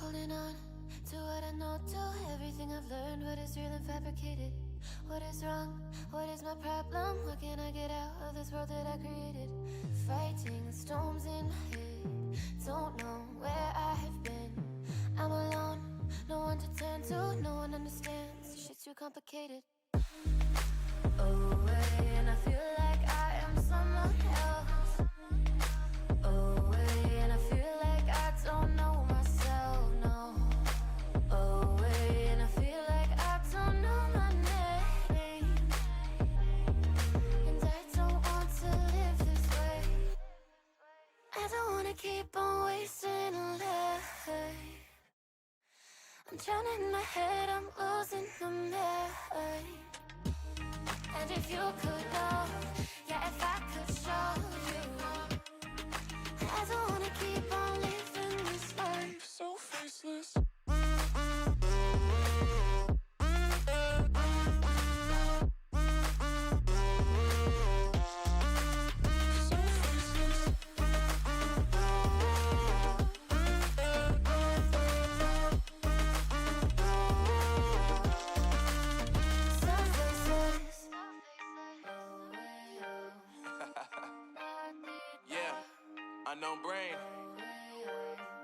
holding on to what I know, to everything I've learned. What is real and fabricated? What is wrong? What is my problem? What can I get out of this world that I created? Fighting storms in my head, don't know where I have been. I'm alone, no one to turn to, no one understands. Shit's too complicated. Away, and I feel like I am someone else. Away, and I feel like I don't know myself, no. Away, and I feel like I don't know my name. And I don't want to live this way. I don't wanna keep on wasting a life. I'm drowning in my head, I'm losing my mind. And if you could know, yeah, if I could show you, I don't wanna keep on living this life so faceless. Unknown Brain,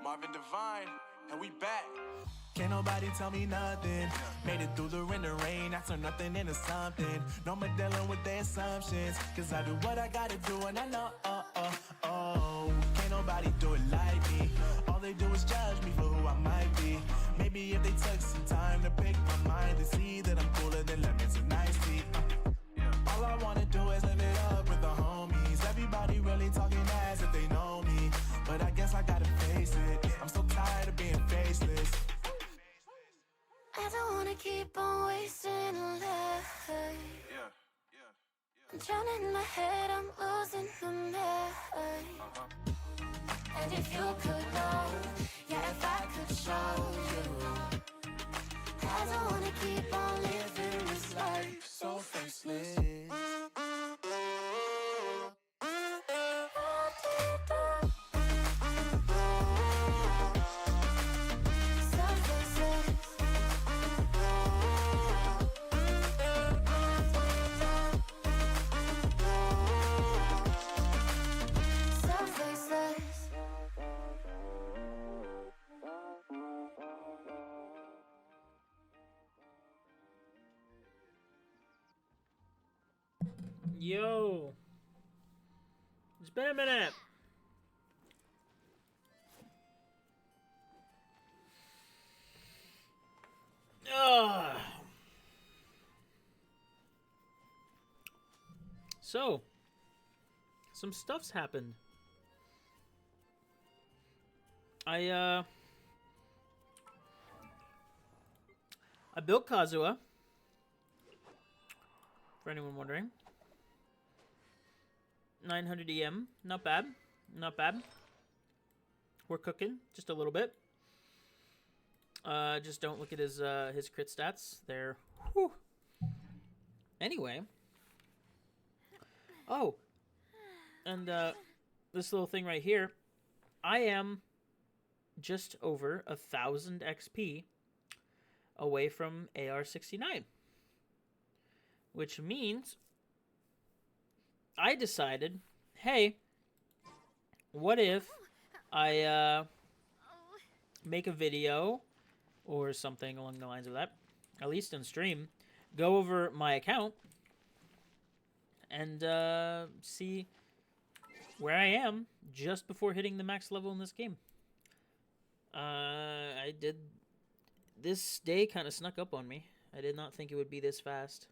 Marvin Divine, and we back. Can't nobody tell me nothing. Made it through the rain and rain, I turn nothing into something. No more dealing with their assumptions, cause I do what I gotta do and I know, can't nobody do it like me. All they do is judge me for who I might be. Maybe if they took some time to pick my mind and see that I'm cooler than lemons and iced tea. All I wanna do is live it up with the homies. Everybody really talking as if they know me, but I guess I gotta face it. I'm so tired of being faceless. I don't wanna keep on wasting a life. I'm drowning in my head, I'm losing my mind. And if you could know, yeah, if I could show you, I don't wanna keep on living this life so faceless. Yo, it's been a minute. So, some stuff's happened. I built Kazuha, for anyone wondering. 900 EM, not bad, not bad. We're cooking just a little bit. Just don't look at his crit stats. They're whew. Anyway. Oh, and this little thing right here, I am just over 1,000 XP away from AR69, which means I decided, hey, what if I make a video or something along the lines of that, at least in stream, go over my account and see where I am just before hitting the max level in this game. This day kind of snuck up on me. I did not think it would be this fast.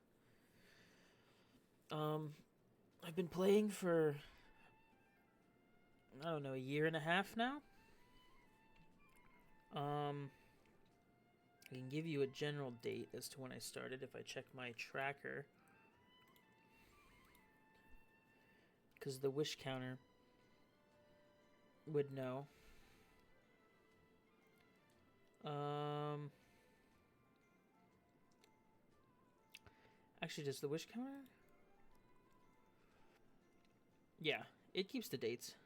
I've been playing for, I don't know, a year and a half now. I can give you a general date as to when I started if I check my tracker, because the wish counter would know. Actually, does the wish counter? Yeah, it keeps the dates.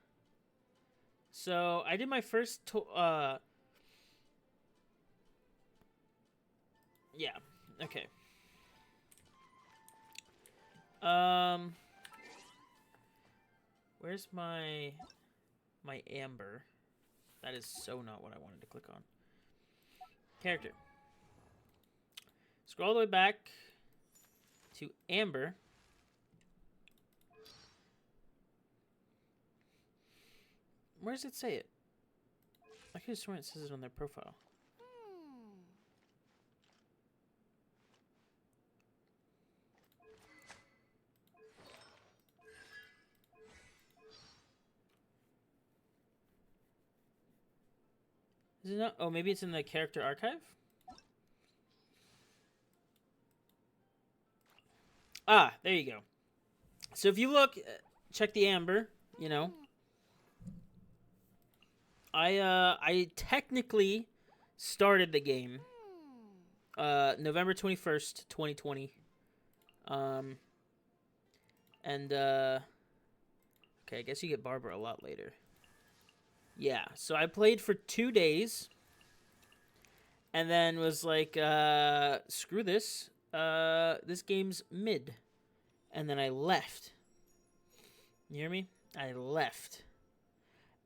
So I did my first Yeah. Okay. Where's my amber? That is so not what I wanted to click on. Character. Scroll all the way back to amber. Where does it say it? I could have sworn it says it on their profile. Is it not? Oh, maybe it's in the character archive? Ah, there you go. So if you look, check the amber, you know. I technically started the game November 21st, 2020. And okay, I guess you get Barbara a lot later. Yeah, so I played for 2 days and then was like, screw this. This game's mid. And then I left. You hear me? I left.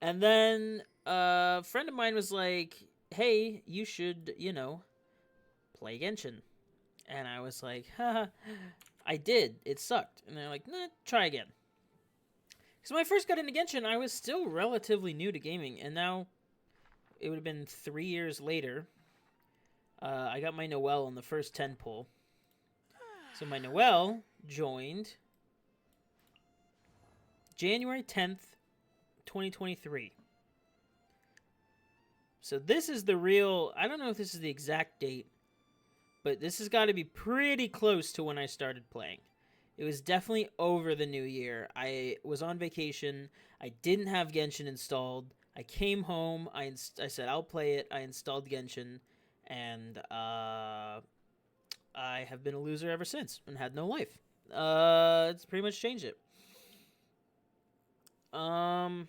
And then a friend of mine was like, hey, you should, you know, play Genshin. And I was like, haha, I did. It sucked. And they're like, nah, try again. Because when I first got into Genshin, I was still relatively new to gaming. And now, it would have been 3 years later, I got my Noelle on the first 10 pull. So my Noelle joined January 10th, 2023. So this is the real... I don't know if this is the exact date, but this has got to be pretty close to when I started playing. It was definitely over the new year. I was on vacation. I didn't have Genshin installed. I came home. I said, I'll play it. I installed Genshin. And I have been a loser ever since and had no life. It's pretty much changed it. All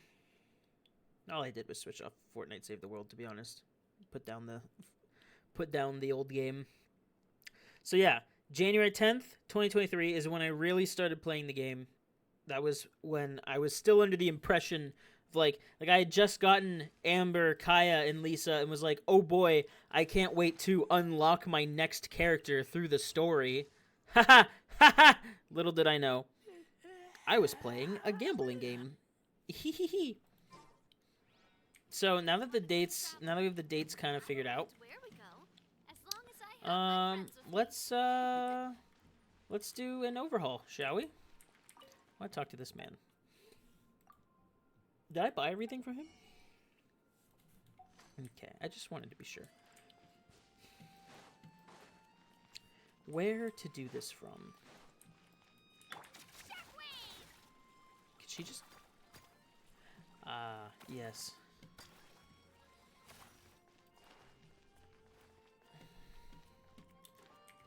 I did was switch off Fortnite Save the World, to be honest. Put down the old game. So yeah, January 10th, 2023 is when I really started playing the game. That was when I was still under the impression of like I had just gotten Amber, Kaya, and Lisa and was like, oh boy, I can't wait to unlock my next character through the story. Haha, haha. Little did I know, I was playing a gambling game. Hehehe. So now that we have the dates kind of figured out, let's do an overhaul, shall we? I want to talk to this man. Did I buy everything from him? Okay, I just wanted to be sure. Where to do this from? Could she just... yes.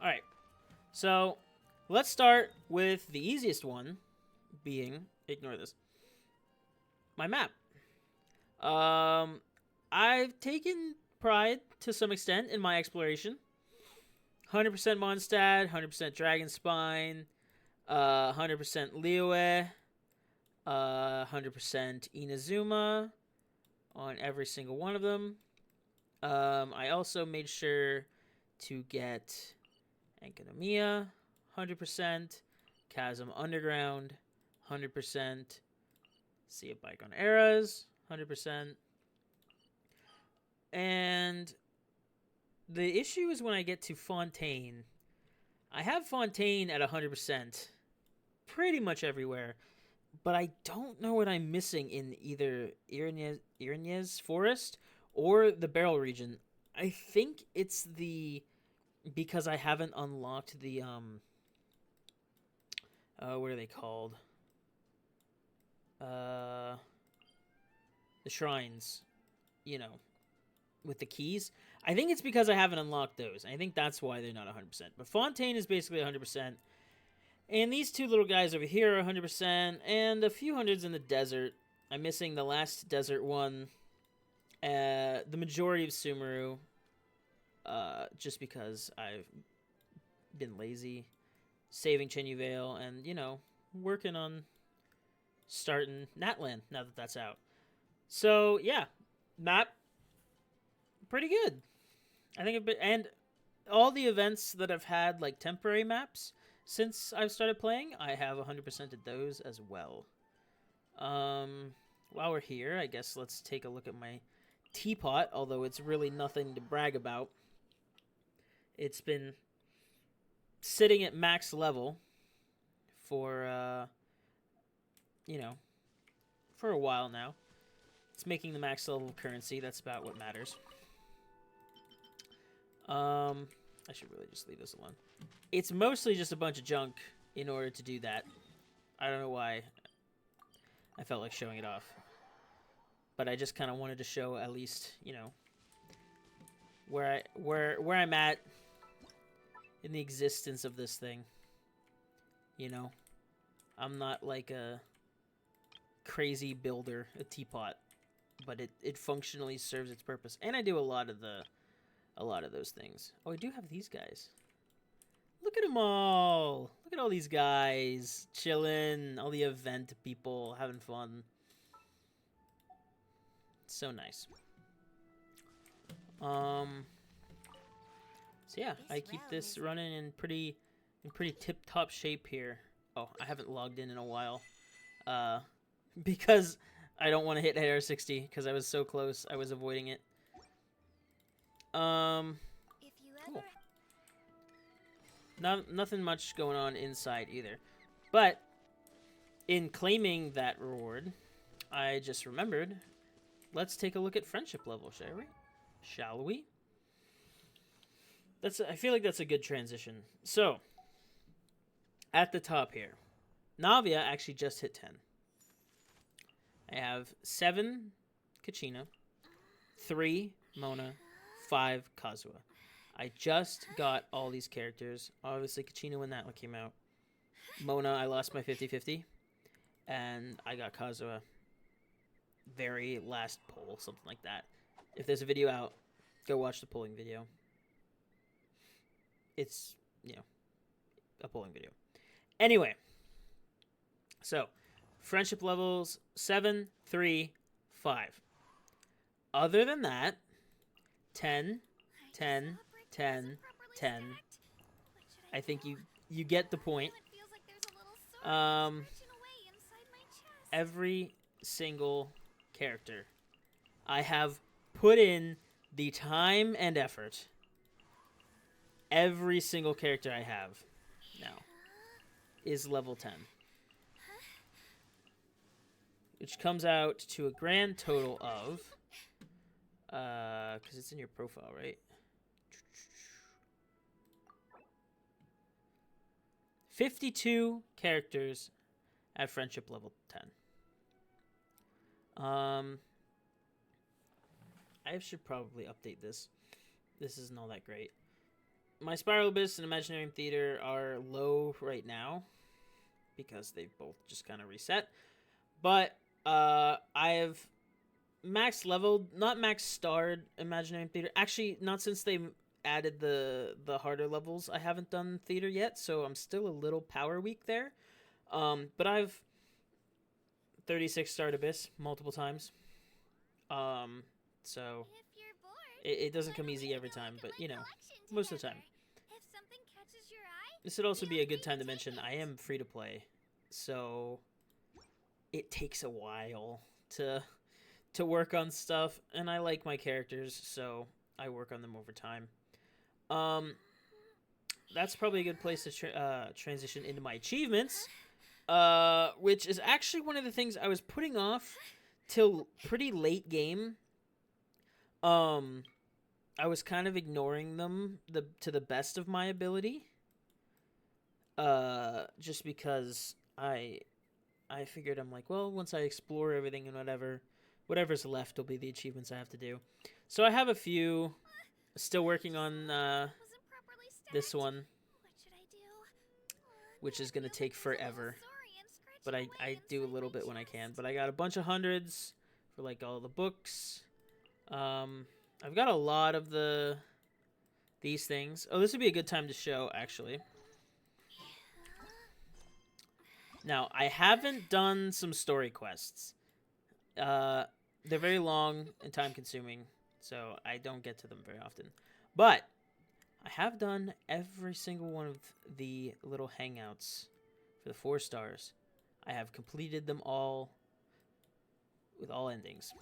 Alright, so let's start with the easiest one being, ignore this, my map. I've taken pride to some extent in my exploration. 100% Mondstadt, 100% Dragon Spine, 100% Liyue, 100% Inazuma on every single one of them. I also made sure to get Enkanomiya, 100%, Chasm Underground, 100%, Sea of Bygone Eras, 100%. And the issue is when I get to Fontaine. I have Fontaine at 100% pretty much everywhere, but I don't know what I'm missing in either Irenaeus Forest or the Barrel region. I think it's because I haven't unlocked the what are they called? The shrines, you know, with the keys. I think it's because I haven't unlocked those. I think that's why they're not 100%. But Fontaine is basically 100%. And these two little guys over here are 100%. And a few hundreds in the desert. I'm missing the last desert one. The majority of Sumeru. just because I've been lazy, saving Chenyu Vale, and, you know, working on starting Natland now that that's out. So, yeah, map, pretty good. I think I've been, and all the events that I've had, like, temporary maps since I've started playing, I have 100%ed those as well. While we're here, I guess let's take a look at my teapot, although it's really nothing to brag about. It's been sitting at max level for, you know, for a while now. It's making the max level of currency. That's about what matters. I should really just leave this alone. It's mostly just a bunch of junk in order to do that. I don't know why I felt like showing it off. But I just kind of wanted to show at least, you know, where I'm at in the existence of this thing. You know, I'm not like a crazy builder, a teapot, but it functionally serves its purpose. And I do a lot of those things. Oh, I do have these guys. Look at them all. Look at all these guys chilling, all the event people having fun. So nice. So yeah, I keep this running in pretty tip-top shape here. Oh, I haven't logged in a while. Because I don't want to hit AR60 because I was so close. I was avoiding it. Cool. Nothing much going on inside either. But in claiming that reward, I just remembered, let's take a look at friendship level, shall we? I feel like that's a good transition. So, at the top here, Navia actually just hit 10. I have 7 Kachina, 3 Mona, 5 Kazuha. I just got all these characters. Obviously, Kachina when that one came out. Mona, I lost my 50-50. And I got Kazuha. Very last poll, something like that. If there's a video out, go watch the polling video. It's, you know, a polling video. Anyway. So, friendship levels 7, 3, 5. Other than that, 10, 10, 10, 10. I think you get the point. Every single character I have put in the time and effort. Every single character I have now is level 10. Which comes out to a grand total of, because it's in your profile, right? 52 characters at friendship level 10. I should probably update this. This isn't all that great. My Spiral Abyss and Imaginarium Theater are low right now because they've both just kind of reset. But I have max leveled, not max starred Imaginarium Theater. Actually, not since they added the harder levels. I haven't done theater yet, so I'm still a little power weak there. But I've 36 starred Abyss multiple times. So it doesn't come easy every time, but you know, most of the time. This would also be a good time to mention I am free to play, so it takes a while to work on stuff, and I like my characters, so I work on them over time. That's probably a good place to transition into my achievements, which is actually one of the things I was putting off till pretty late game. I was kind of ignoring them to the best of my ability. Just because I figured I'm like, well, once I explore everything and whatever's left will be the achievements I have to do. So I have a few. Still working on this one, which is gonna take forever. But I do a little bit when I can. But I got a bunch of hundreds for like all the books. I've got a lot of the these things. Oh, this would be a good time to show, actually. Now, I haven't done some story quests. They're very long and time-consuming, so I don't get to them very often. But I have done every single one of the little hangouts for the 4 stars. I have completed them all with all endings.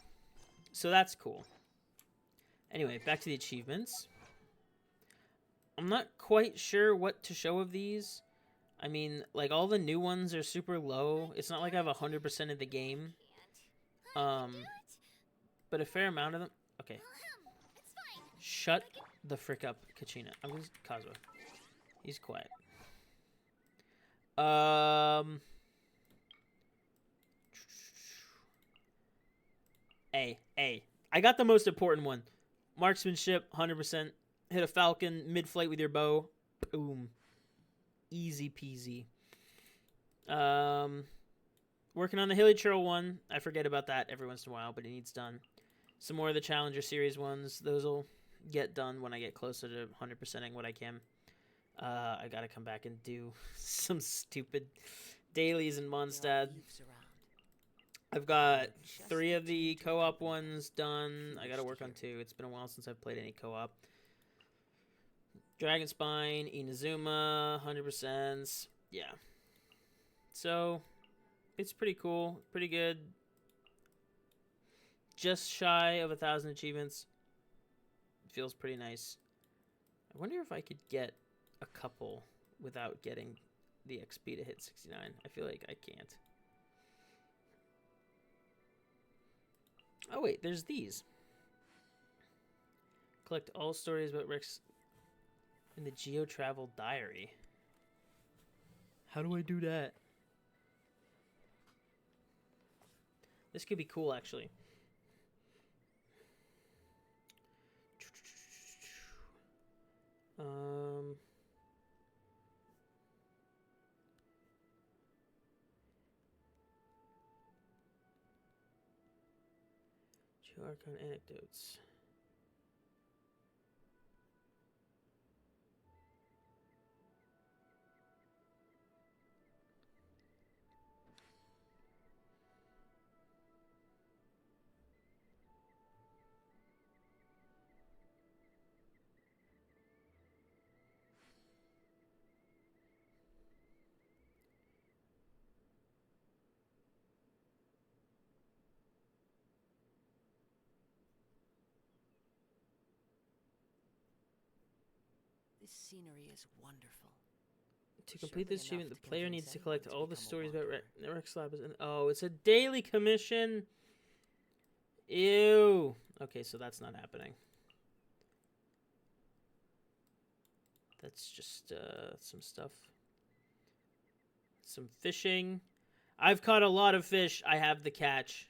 So that's cool. Anyway, back to the achievements. I'm not quite sure what to show of these. I mean, like, all the new ones are super low. It's not like I have 100% of the game. But a fair amount of them... Okay. Shut the frick up, Kachina. I'm just... Kazuha. He's quiet. A. I got the most important one. Marksmanship, 100%. Hit a falcon mid-flight with your bow. Boom. Easy peasy. Working on the Hilly Churl one. I forget about that every once in a while, but it needs done. Some more of the Challenger Series ones. Those will get done when I get closer to 100%ing what I can. I gotta come back and do some stupid dailies in Mondstadt. I've got 3 of the co-op ones done. I gotta work on 2. It's been a while since I've played any co-op. Dragonspine, Inazuma, 100%. Yeah. So, it's pretty cool. Pretty good. Just shy of 1,000 achievements. Feels pretty nice. I wonder if I could get a couple without getting the XP to hit 69. I feel like I can't. Oh wait, there's these. Collect all stories about Rex in the Geo Travel Diary. How do I do that? This could be cool, actually. Geo Archon anecdotes. This scenery is wonderful. To complete Surely this achievement, enough the to player convince needs to anyone collect to all the become a stories about warrior. Rex Labs. And oh, it's a daily commission. Ew. Okay, so that's not happening. That's just some stuff. Some fishing. I've caught a lot of fish. I have the catch.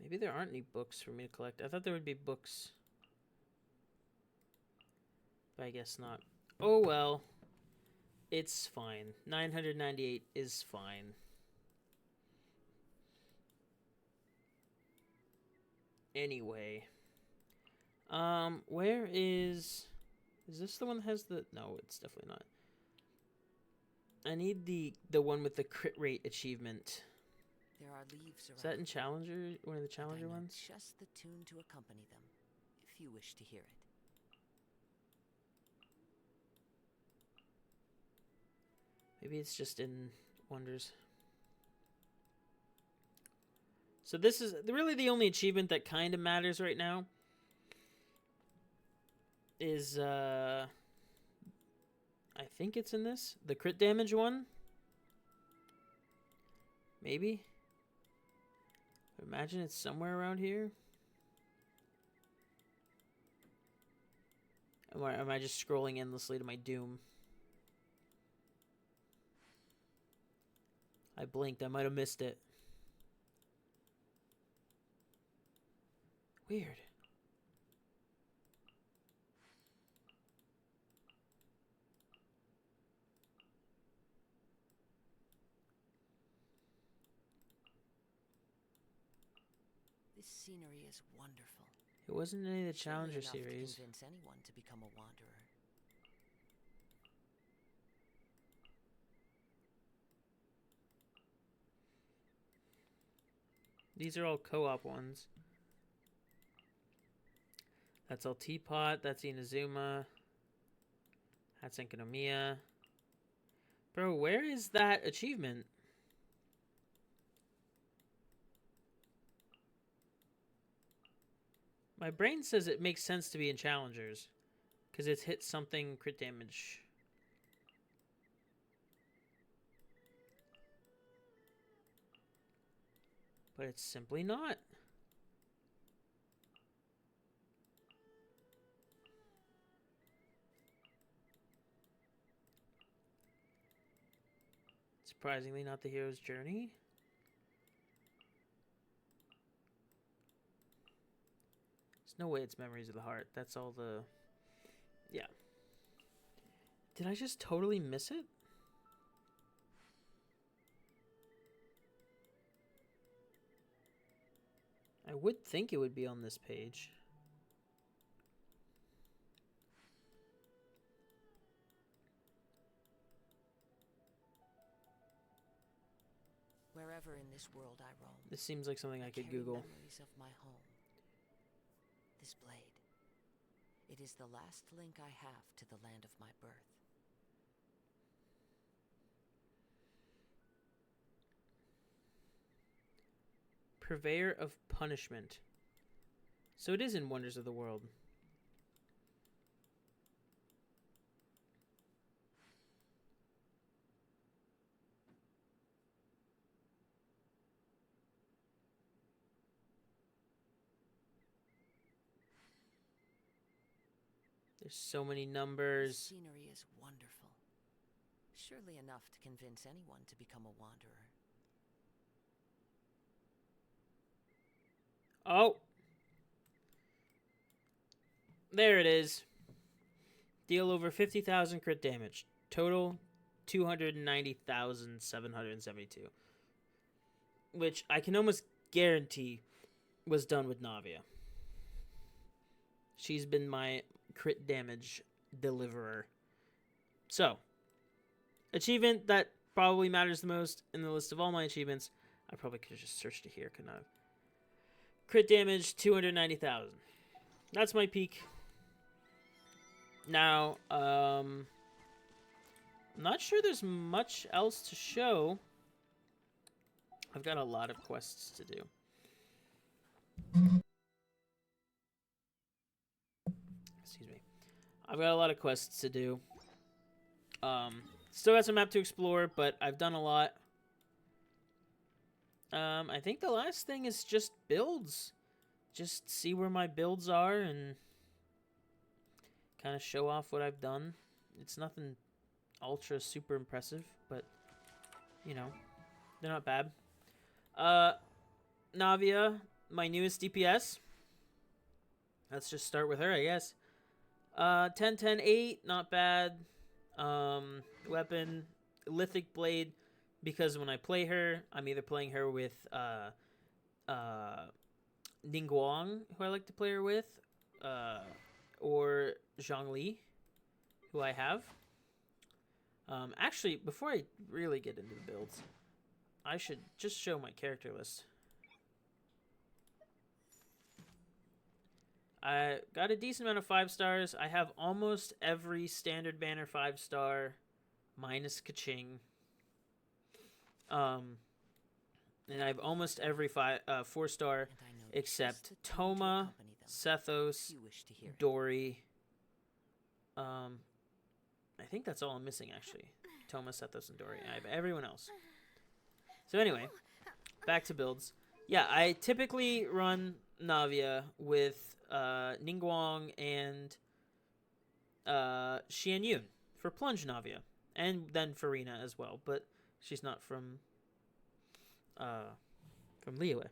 Maybe there aren't any books for me to collect. I thought there would be books. But I guess not. Oh well. It's fine. 998 is fine. Anyway. Where is this the one that has the... No, it's definitely not. I need the one with the crit rate achievement. There are leaves around. Is that in Challenger? One of the and Challenger I know ones? just the tune to accompany them, if you wish to hear it. Maybe it's just in Wonders. So this is really the only achievement that kind of matters right now. Is, I think it's in this. The crit damage one? Maybe? I imagine it's somewhere around here. Or am I just scrolling endlessly to my doom? I blinked. I might have missed it. Weird. This This scenery is wonderful. It wasn't any of the Surely Challenger enough to series. convince anyone to become a wanderer. These are all co-op ones. That's all Teapot. That's Inazuma. That's Enkanomiya. Bro, where is that achievement? My brain says it makes sense to be in Challengers. Because it's hit something crit damage. But it's simply not. Surprisingly, not the hero's journey. There's no way it's Memories of the Heart. That's all the... Yeah. Did I just totally miss it? I would think it would be on this page. Wherever in this world I roam, This seems like something I could carry Google. memories of my home. This blade. It is the last link I have to the land of my birth. Purveyor of Punishment. So it is in Wonders of the World. There's so many This numbers. scenery is wonderful. Surely enough to convince anyone to become a wanderer. Oh! There it is. Deal over 50,000 crit damage. Total 290,772. Which I can almost guarantee was done with Navia. She's been my crit damage deliverer. So, achievement that probably matters the most in the list of all my achievements. I probably could have just searched it here, couldn't I? Crit damage, 290,000. That's my peak. Now, I'm not sure there's much else to show. I've got a lot of quests to do. Excuse me. I've got a lot of quests to do. Still got some map to explore, but I've done a lot. I think the last thing is just builds. Just see where my builds are and kind of show off what I've done. It's nothing ultra super impressive, but you know, they're not bad. Navia, my newest DPS. Let's just start with her, I guess. 10, 10, 8, not bad. Weapon, Lithic Blade, because when I play her, I'm either playing her with Ningguang, who I like to play her with, or Zhongli, who I have. Actually, before I really get into the builds, I should just show my character list. I got a decent amount of 5 stars. I have almost every standard banner 5 star, minus Kaching. And I have almost every 4 star And I know except just the time to Toma, accompany them, Sethos, if you wish to hear it. Dory. I think that's all I'm missing, actually. Toma, Sethos, and Dory. I have everyone else. So anyway, back to builds. Yeah, I typically run Navia with Ningguang and Xian Yun for Plunge Navia. And then Farina as well, but she's not from Liyue.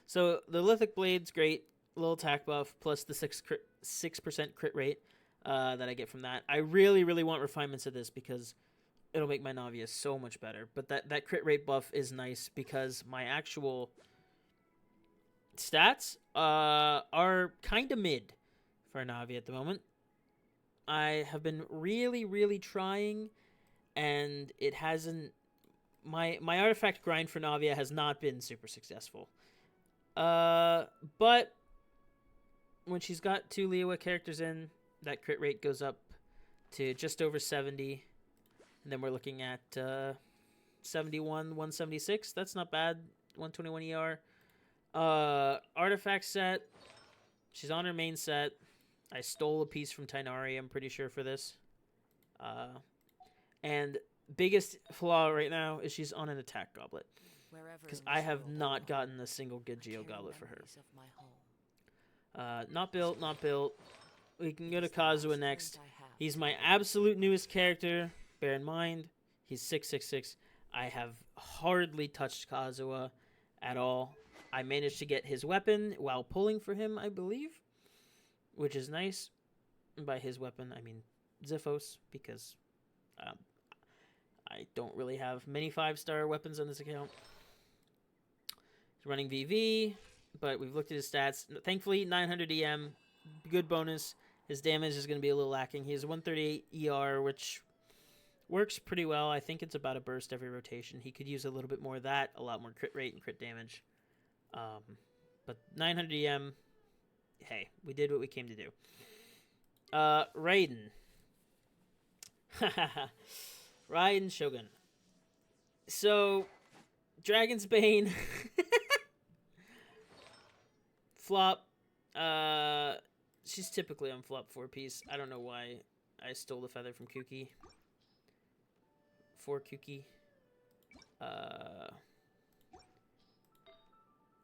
So the Lithic Blade's great. Little attack buff plus the 6% crit rate that I get from that. I really, really want refinements of this because it'll make my Navia so much better. But that crit rate buff is nice because my actual stats are kind of mid for Navi at the moment. I have been really, really trying, and it hasn't. My artifact grind for Navia has not been super successful. But when she's got 2 Leowa characters in, that crit rate goes up to just over 70. And then we're looking at 71, 176. That's not bad. 121 ER. Artifact set. She's on her main set. I stole a piece from Tainari, I'm pretty sure, for this. And biggest flaw right now is she's on an attack goblet. Because I have not gotten a single good Geo goblet for her. Not built, not built. We can go to Kazuha next. He's my absolute newest character. Bear in mind, he's 666. I have hardly touched Kazuha at all. I managed to get his weapon while pulling for him, I believe, which is nice. And by his weapon, I mean Ziphos, because I don't really have many 5-star weapons on this account. He's running VV, but we've looked at his stats. Thankfully, 900 EM, good bonus. His damage is going to be a little lacking. He has 138 ER, which works pretty well. I think it's about a burst every rotation. He could use a little bit more of that, a lot more crit rate and crit damage. But 900 EM, hey, we did what we came to do. Raiden. Raiden Shogun. So, Dragon's Bane. Flop. She's typically on flop 4-piece. I don't know why I stole the feather from Kuki. 4 Kuki.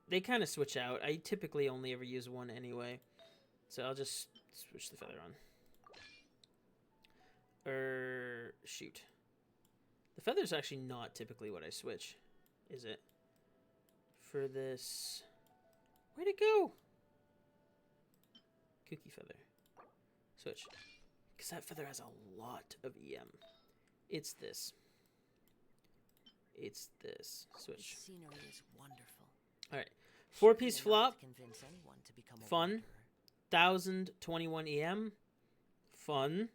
They kind of switch out. I typically only ever use 1 anyway. So I'll just switch the feather on. Shoot. The feather's actually not typically what I switch, is it? For this... Where'd it go? Cookie feather. Switch. Because that feather has a lot of EM. It's this. It's this. Switch. The scenery is wonderful. Alright. 4-piece flop. Fun. 1021 EM. Fun.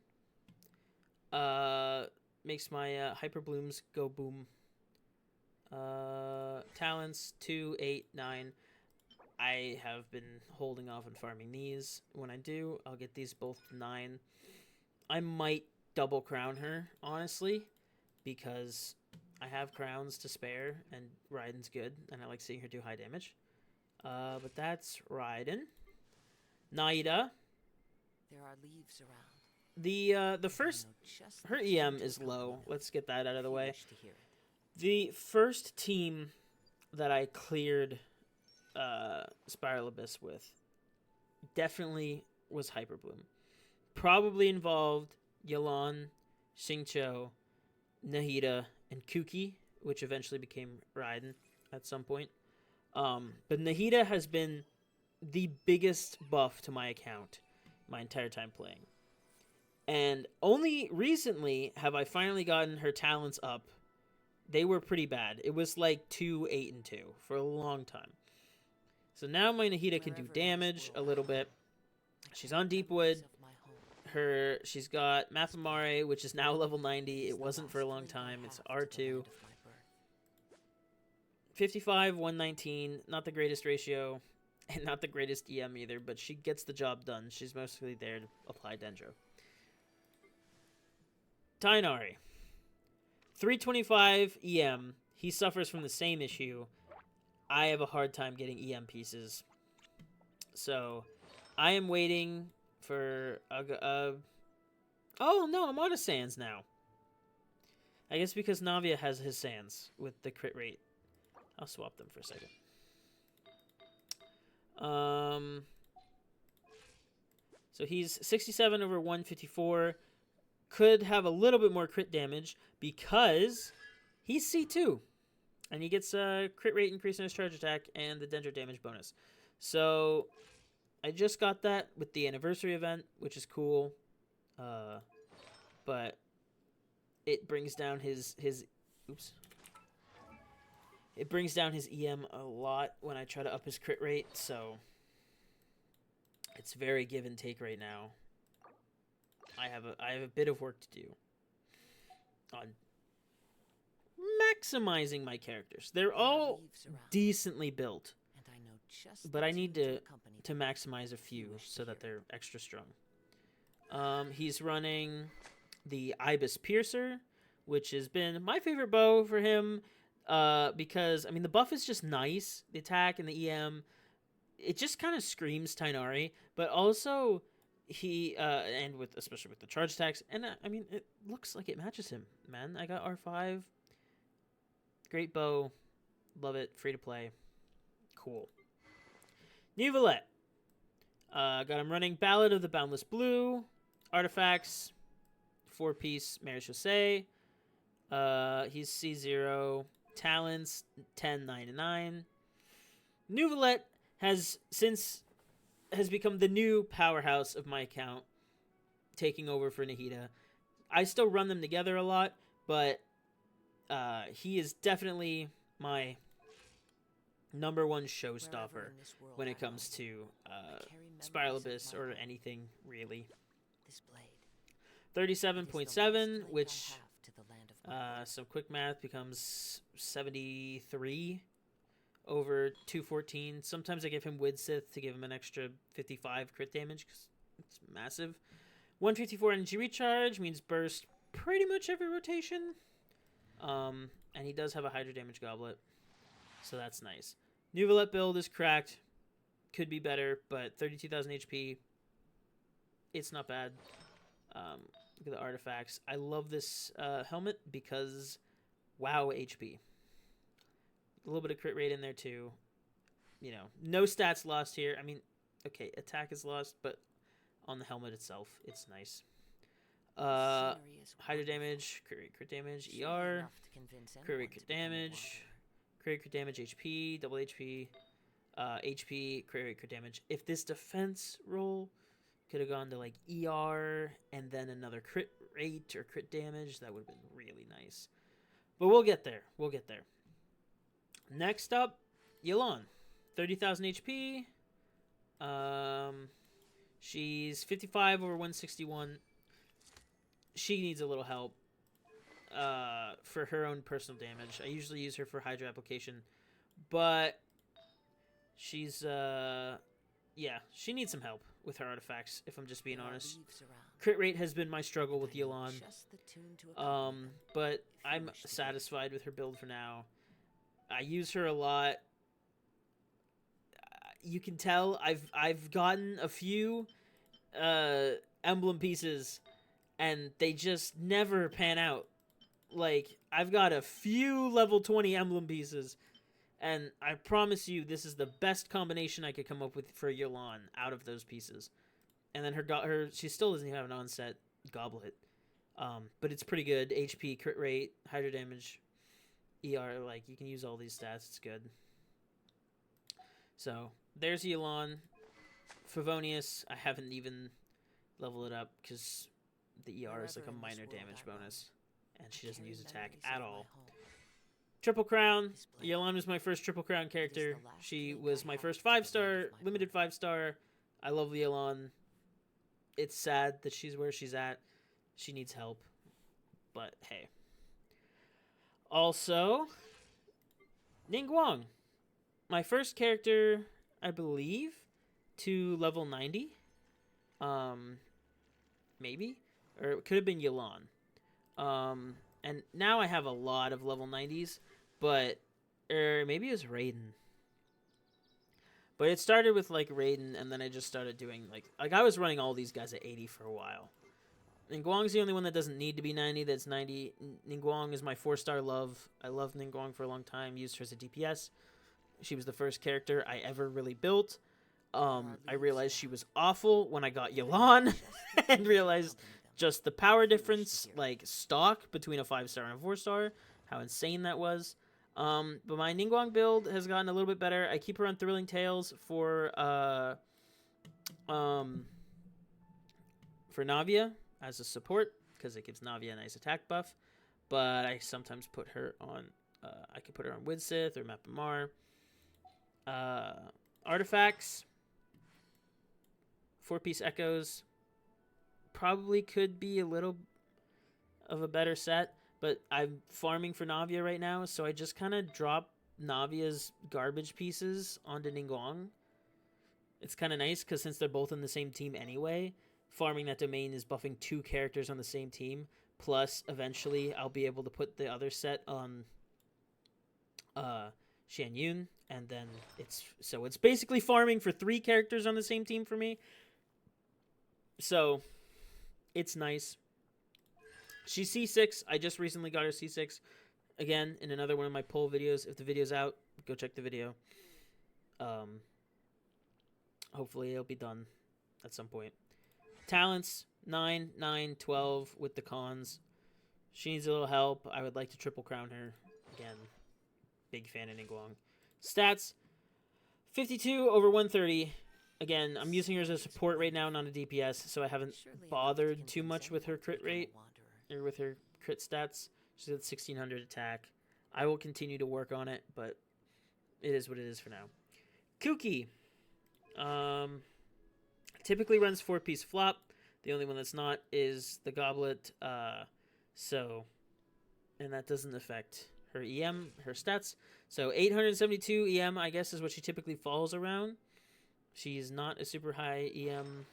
Makes my hyper blooms go boom. Talents 2, 8, 9. I have been holding off on farming these. When I do, I'll get these both to 9. I might double crown her, honestly, because I have crowns to spare, and Raiden's good, and I like seeing her do high damage. But that's Raiden. Naida. There are leaves around. The first, her EM is low. Let's get that out of the way. The first team that I cleared Spiral Abyss with definitely was Hyperbloom. Probably involved Yelan, Xingqiu, Nahida, and Kuki, which eventually became Raiden at some point. But Nahida has been the biggest buff to my account my entire time playing. And only recently have I finally gotten her talents up. They were pretty bad. It was like 2, 8, and 2 for a long time. So now my Nahida can do damage a little bit. She's on Deepwood. She's got Mathemare, which is now level 90. It wasn't for a long time. It's R2. 55, 119. Not the greatest ratio. And not the greatest EM either, but she gets the job done. She's mostly there to apply Dendro. Tainari. 325 EM. He suffers from the same issue. I have a hard time getting EM pieces. So, I am waiting for oh, no, I'm on a Sans now. I guess because Navia has his Sans with the crit rate. I'll swap them for a second. So he's 67 over 154. Could have a little bit more crit damage because he's C2. And he gets a crit rate increase in his charge attack and the Dendro damage bonus. So I just got that with the anniversary event, which is cool. But it brings down his oops. It brings down his EM a lot when I try to up his crit rate, so it's very give and take right now. I have a bit of work to do on maximizing my characters. They're all decently built, but I need to maximize a few so that they're extra strong. He's running the Ibis Piercer, which has been my favorite bow for him, because I mean the buff is just nice. The attack and the EM, it just kind of screams Tainari, but also he and with especially with the charge attacks, and I mean it looks like it matches him. Man, I got R5. Great bow, love it. Free to play, cool. Neuvillette, got him running Ballad of the Boundless Blue, artifacts, 4-piece Marechaussee. He's C0, talents 10, 9, and 9. Neuvillette has become the new powerhouse of my account, taking over for Nahida. I still run them together a lot, but he is definitely my number one showstopper when it comes to Spiral Abyss or anything really. 37.7, which some quick math becomes 73 over 214. Sometimes I give him Widsith to give him an extra 55 crit damage because it's massive. 154 energy recharge means burst pretty much every rotation. And he does have a Hydro Damage Goblet, so that's nice. Neuvillette build is cracked. Could be better, but 32,000 HP. It's not bad. Look at the artifacts. I love this helmet because wow HP. A little bit of crit rate in there too. You know, no stats lost here. I mean, okay, attack is lost, but on the helmet itself, it's nice. Hydro damage, crit damage, ER, crit damage, crit damage, HP, double HP, HP, crit damage. If this defense roll could have gone to like ER and then another crit rate or crit damage, that would have been really nice. But we'll get there. We'll get there. Next up, Yelan, 30,000 HP. She's 55 over 161. She needs a little help for her own personal damage. I usually use her for Hydra application, but she's yeah, she needs some help with her artifacts, if I'm just being honest. Crit rate has been my struggle with Yelan, but I'm satisfied with her build for now. I use her a lot. You can tell I've gotten a few emblem pieces and they just never pan out. Like, I've got a few level 20 emblem pieces, and I promise you this is the best combination I could come up with for Yelan out of those pieces. And then she still doesn't even have an onset goblet. But it's pretty good. HP, crit rate, Hydro damage, ER, like, you can use all these stats. It's good. So, there's Yelan. Favonius, I haven't even leveled it up because the ER is like a minor damage bonus. And she doesn't use attack at all. Triple Crown. Yelan was my first Triple Crown character. She was my first 5-star, limited 5-star. I love Yelan. It's sad that she's where she's at. She needs help. But hey. Also, Ningguang. My first character, I believe, to level 90. Maybe? Or it could have been Yelan. And now I have a lot of level 90s, but maybe it was Raiden. But it started with like Raiden, and then I just started doing like I was running all these guys at 80 for a while. Ningguang's the only one that doesn't need to be 90. That's 90. Ningguang is my 4-star love. I loved Ningguang for a long time. Used her as a DPS. She was the first character I ever really built. I realized she was awful when I got Yelan, and realized just the power difference, like stock between a 5-star and a 4-star, how insane that was. But my Ningguang build has gotten a little bit better. I keep her on Thrilling Tales for Navia as a support, because it gives Navia a nice attack buff. But I sometimes put her on I could put her on Widsith or Map of Mar. Artifacts, 4-piece Echoes, probably could be a little of a better set, but I'm farming for Navia right now, so I just kind of drop Navia's garbage pieces onto Ningguang. It's kind of nice because since they're both in the same team anyway, farming that domain is buffing 2 characters on the same team. Plus, eventually, I'll be able to put the other set on Shan Yun, and then it's basically farming for 3 characters on the same team for me. So, it's nice. She's C6. I just recently got her C6. Again, in another one of my poll videos. If the video's out, go check the video. Hopefully it'll be done at some point. Talents, 9, 9, 12 with the cons. She needs a little help. I would like to triple crown her. Again, big fan of Ningguang. Stats, 52 over 130. Again, I'm using her as a support right now, not a DPS, so I haven't bothered too much with her crit rate, or with her crit stats. She's at 1600 attack. I will continue to work on it, but it is what it is for now. Kuki. Typically runs 4-piece flop. The only one that's not is the Goblet. And that doesn't affect her EM, her stats. So 872 EM, I guess, is what she typically falls around. She's not a super high EM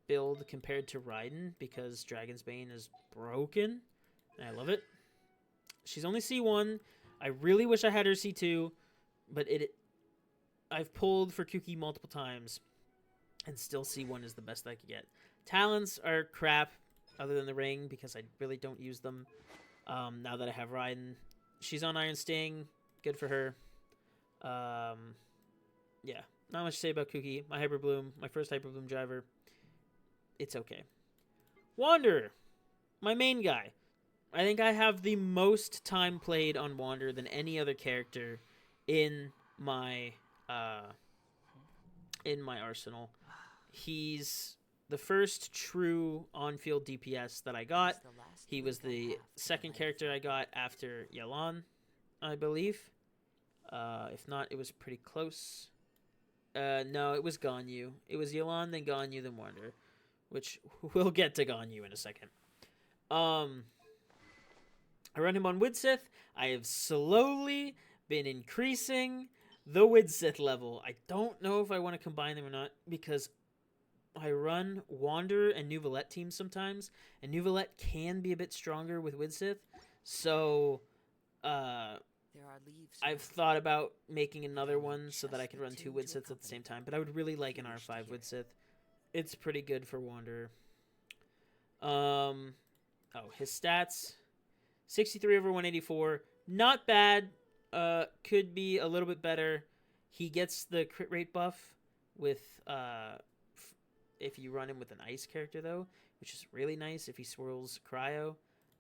build compared to Raiden because Dragon's Bane is broken. And I love it. She's only C1. I really wish I had her C2, but I've pulled for Kuki multiple times, and still C1 is the best I could get. Talents are crap, other than the ring, because I really don't use them. Now that I have Raiden, she's on Iron Sting, good for her. Yeah, not much to say about Kuki. My Hyper Bloom, my first Hyper Bloom driver, it's okay. Wanderer, my main guy. I think I have the most time played on Wanderer than any other character in my arsenal. He's the first true on-field DPS that I got. He was the second character I got after Yelan, I believe. If not, it was pretty close. No, it was Ganyu. It was Yelan, then Ganyu, then Wanderer, which we'll get to Ganyu in a second. I run him on Widsith. I have slowly been increasing the Widsith level. I don't know if I want to combine them or not because I run Wanderer and Nouvelette teams sometimes, and Nouvelette can be a bit stronger with Widsith. So, I've thought about making another one so that I could run 2 Widsiths at the same time, but I would really like an R5 Widsith. It's pretty good for Wanderer. His stats, 63 over 184. Not bad. Could be a little bit better. He gets the crit rate buff with if you run him with an ice character though, which is really nice if he swirls cryo.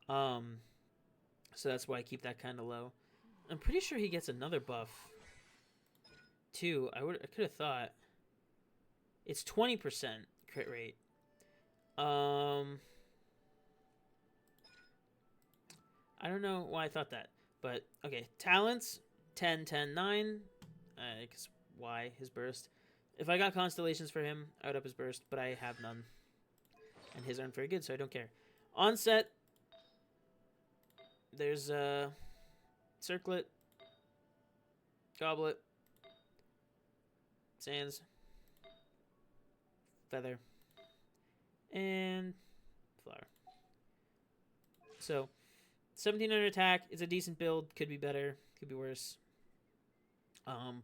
So that's why I keep that kind of low. I'm pretty sure he gets another buff too. I could have thought it's 20% crit rate. I don't know why I thought that. But, okay, talents, 10, 10, 9. Because why? His burst. If I got constellations for him, I would up his burst, but I have none. And his aren't very good, so I don't care. Onset, there's Circlet, Goblet, Sands, Feather, and Flower. So, 1700 attack is a decent build. Could be better. Could be worse.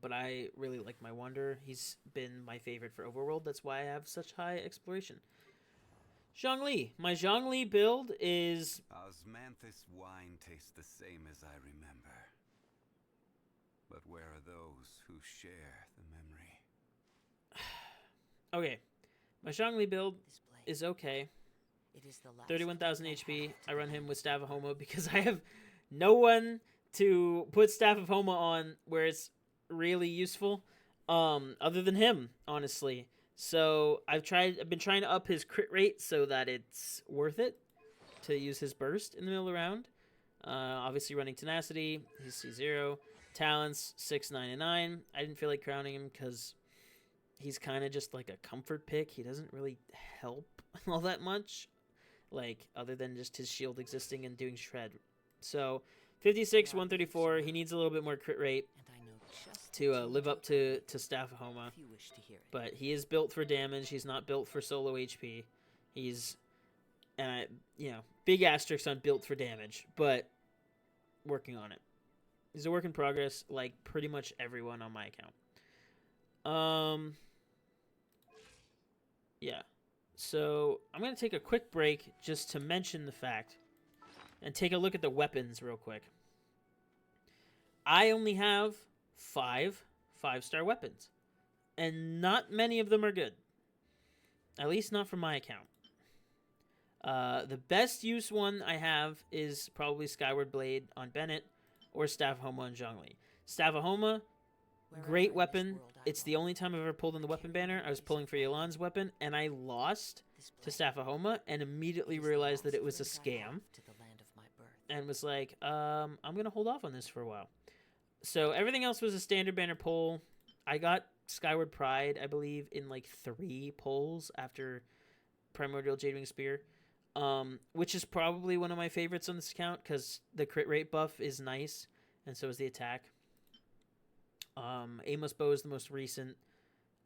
But I really like my Wanderer. He's been my favorite for Overworld. That's why I have such high exploration. Zhongli. My Zhongli build is... Osmanthus wine tastes the same as I remember. But where are those who share the memory? Okay. My Zhongli build is okay. 31,000 HP. I run him with Staff of Homa because I have no one to put Staff of Homa on where it's really useful, other than him, honestly. So I've been trying to up his crit rate so that it's worth it to use his burst in the middle of the round. Obviously running Tenacity. He's C0. Talents, 6, 9, and 9. I didn't feel like crowning him because he's kind of just like a comfort pick. He doesn't really help all that much, like other than just his shield existing and doing shred. So 56, 134. He needs a little bit more crit rate to live up to Staff of Homa. But he is built for damage. He's not built for solo HP. He's, big asterisk on built for damage, but working on it. He's a work in progress, like pretty much everyone on my account. Yeah. So I'm going to take a quick break just to mention the fact and take a look at the weapons real quick. I only have 5 5-star weapons, and not many of them are good. At least not from my account. The best use one I have is probably Skyward Blade on Bennett or Staff of Homa on Zhongli. Staff of Homa, great weapon. It's the only time I've ever pulled in the weapon banner. I was pulling for Yelan's weapon, and I lost to Staff of Homa and immediately realized that it was a scam. And was like, I'm going to hold off on this for a while. So everything else was a standard banner pull. I got Skyward Pride, I believe, in like 3 pulls after Primordial Jadewing Spear. Which is probably one of my favorites on this account because the crit rate buff is nice, and so is the attack. Amos Bow is the most recent.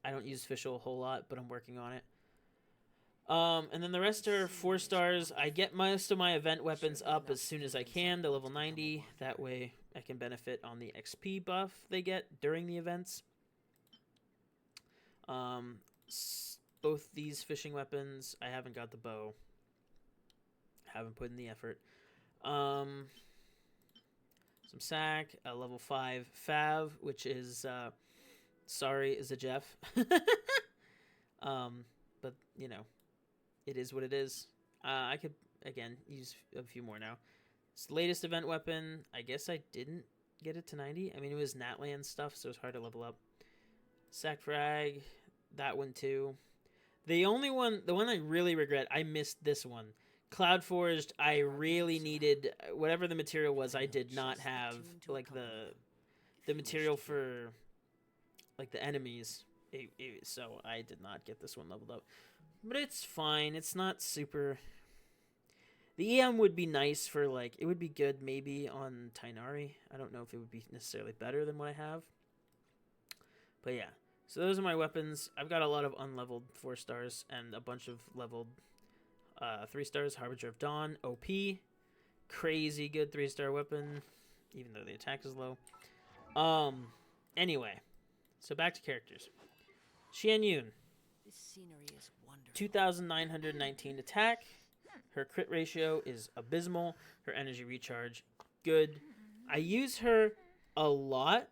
I don't use Official a whole lot, but I'm working on it. And then the rest are 4 stars. I get most of my event weapons up as soon as I can to level 90. That way I can benefit on the XP buff they get during the events. Both these fishing weapons, I haven't got the bow. Haven't put in the effort. Some sack, a level 5 Fav, which is sorry is a Jeff. But it is what it is. I could again use a few more now. It's the latest event weapon. I guess I didn't get it to 90. I mean, it was Natland stuff, so it's hard to level up. Sack frag, that one too. The one I really regret, I missed this one. Cloud Forged, I really needed whatever the material was. I did not have like the material for like the enemies, so I did not get this one leveled up. But it's fine. It's not super. The EM would be nice for like it would be good maybe on Tainari. I don't know if it would be necessarily better than what I have. But yeah, so those are my weapons. I've got a lot of unleveled 4 stars and a bunch of leveled 3 stars. Harbinger of Dawn, OP, crazy good 3-star weapon, even though the attack is low. Anyway, so back to characters. Xian Yun, 2,919 attack. Her crit ratio is abysmal. Her energy recharge, good. I use her a lot.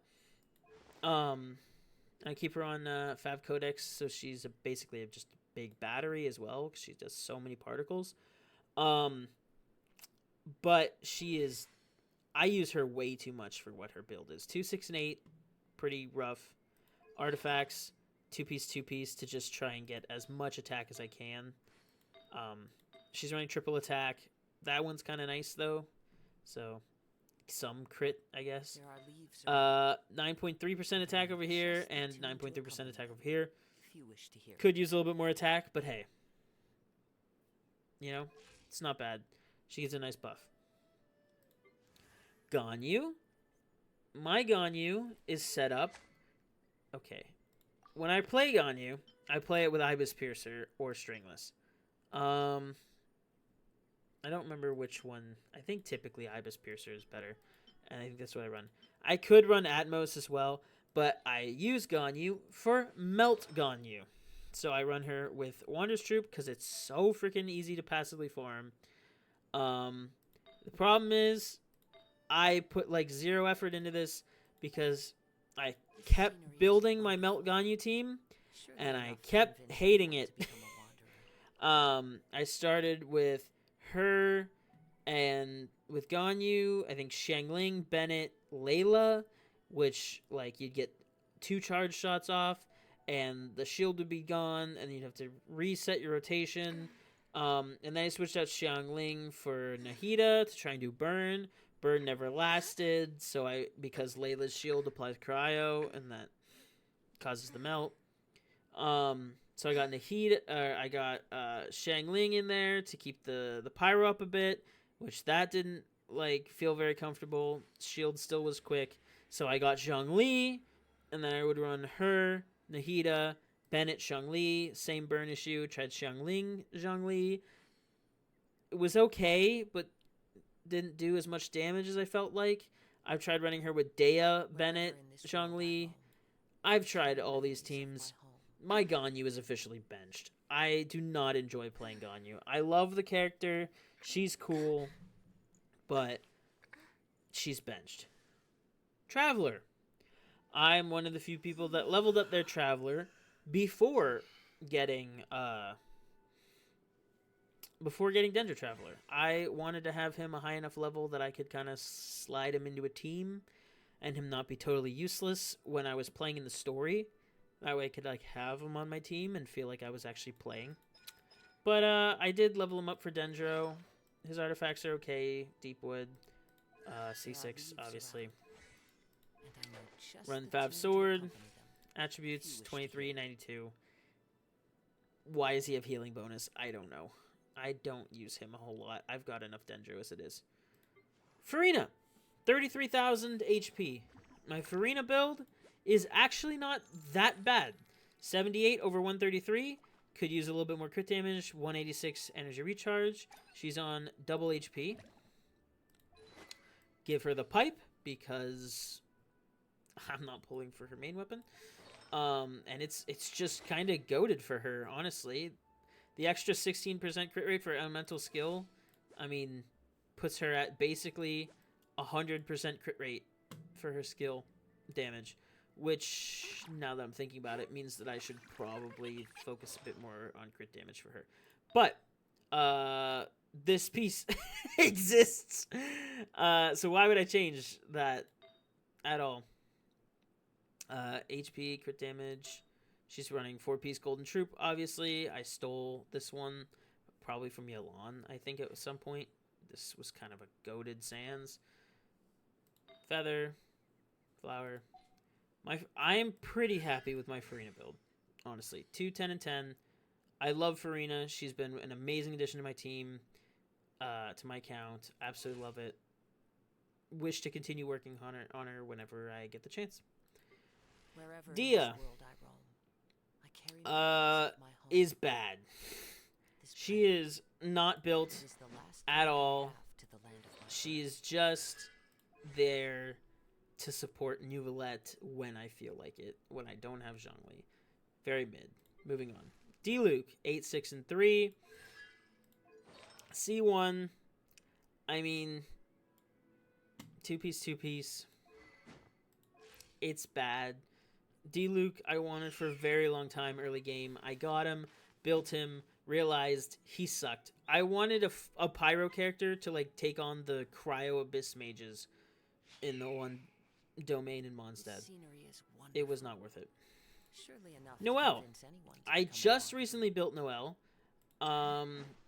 I keep her on Fav Codex, so she's basically just a big battery as well, because she does so many particles. But she is... I use her way too much for what her build is. 2, 6, and 8, pretty rough. Artifacts, 2-piece, 2-piece, to just try and get as much attack as I can. She's running triple attack. That one's kind of nice, though. So, some crit, I guess. 9.3% attack over here, and 9.3% attack over here. Could use a little bit more attack, but hey. It's not bad. She gets a nice buff. Ganyu. My Ganyu is set up. Okay. When I play Ganyu, I play it with Ibis Piercer or Stringless. I don't remember which one. I think typically Ibis Piercer is better. And I think that's what I run. I could run Atmos as well, but I use Ganyu for Melt Ganyu. So I run her with Wander's Troop because it's so freaking easy to passively farm. The problem is I put like 0 effort into this because I kept building my Melt Ganyu team and I kept hating it. I started with her and with Ganyu, I think Xiangling, Bennett, Layla, which like you'd get 2 charge shots off and the shield would be gone and you'd have to reset your rotation. And then I switched out Xiangling for Nahida to try and do burn, Burn never lasted, so because Layla's shield applies cryo and that causes the melt. So I got I got Shang Ling in there to keep the pyro up a bit, which that didn't like feel very comfortable. Shield still was quick, so I got Zhongli, and then I would run her, Nahida, Bennett, Zhongli, same burn issue. Tried Xiangling, Zhongli. It was okay, but didn't do as much damage as I felt like. I've tried running her with Dea, Bennett, Zhongli. I've tried all these teams. My Ganyu is officially benched. I do not enjoy playing Ganyu. I love the character. She's cool, but she's benched. Traveler. I'm one of the few people that leveled up their Traveler before getting Dendro Traveler. I wanted to have him a high enough level that I could kind of slide him into a team and him not be totally useless when I was playing in the story. That way I could like have him on my team and feel like I was actually playing. But I did level him up for Dendro. His artifacts are okay. Deepwood. C6, obviously. Run Fab Sword. Attributes 23, 92. Why does he have healing bonus? I don't know. I don't use him a whole lot. I've got enough Dendro as it is. Farina. 33,000 HP. My Farina build is actually not that bad. 78 over 133. Could use a little bit more crit damage. 186 energy recharge. She's on double HP. Give her the pipe because I'm not pulling for her main weapon. And it's just kind of goated for her, honestly. The extra 16% crit rate for elemental skill, I mean, puts her at basically 100% crit rate for her skill damage. Which, now that I'm thinking about it, means that I should probably focus a bit more on crit damage for her. But, this piece exists. So why would I change that at all? HP, crit damage. She's running 4-piece Golden Troop, obviously. I stole this one, probably from Yelan, I think at some point. This was kind of a goated Sans. Feather. Flower. I'm pretty happy with my Farina build, honestly. 2, 10, and 10. I love Farina. She's been an amazing addition to my team, to my account. Absolutely love it. Wish to continue working on her whenever I get the chance. Dia is bad. She is not built at all. She is just there to support Neuvillette when I feel like it, when I don't have Zhongli. Very mid. Moving on. D-Luke, 8, 6, and 3. C1, I mean, 2-piece. It's bad. D-Luke, I wanted for a very long time early game. I got him, built him, realized he sucked. I wanted a Pyro character to like take on the Cryo Abyss mages in the one domain in Mondstadt. It was not worth it. Noelle. I just recently built Noelle.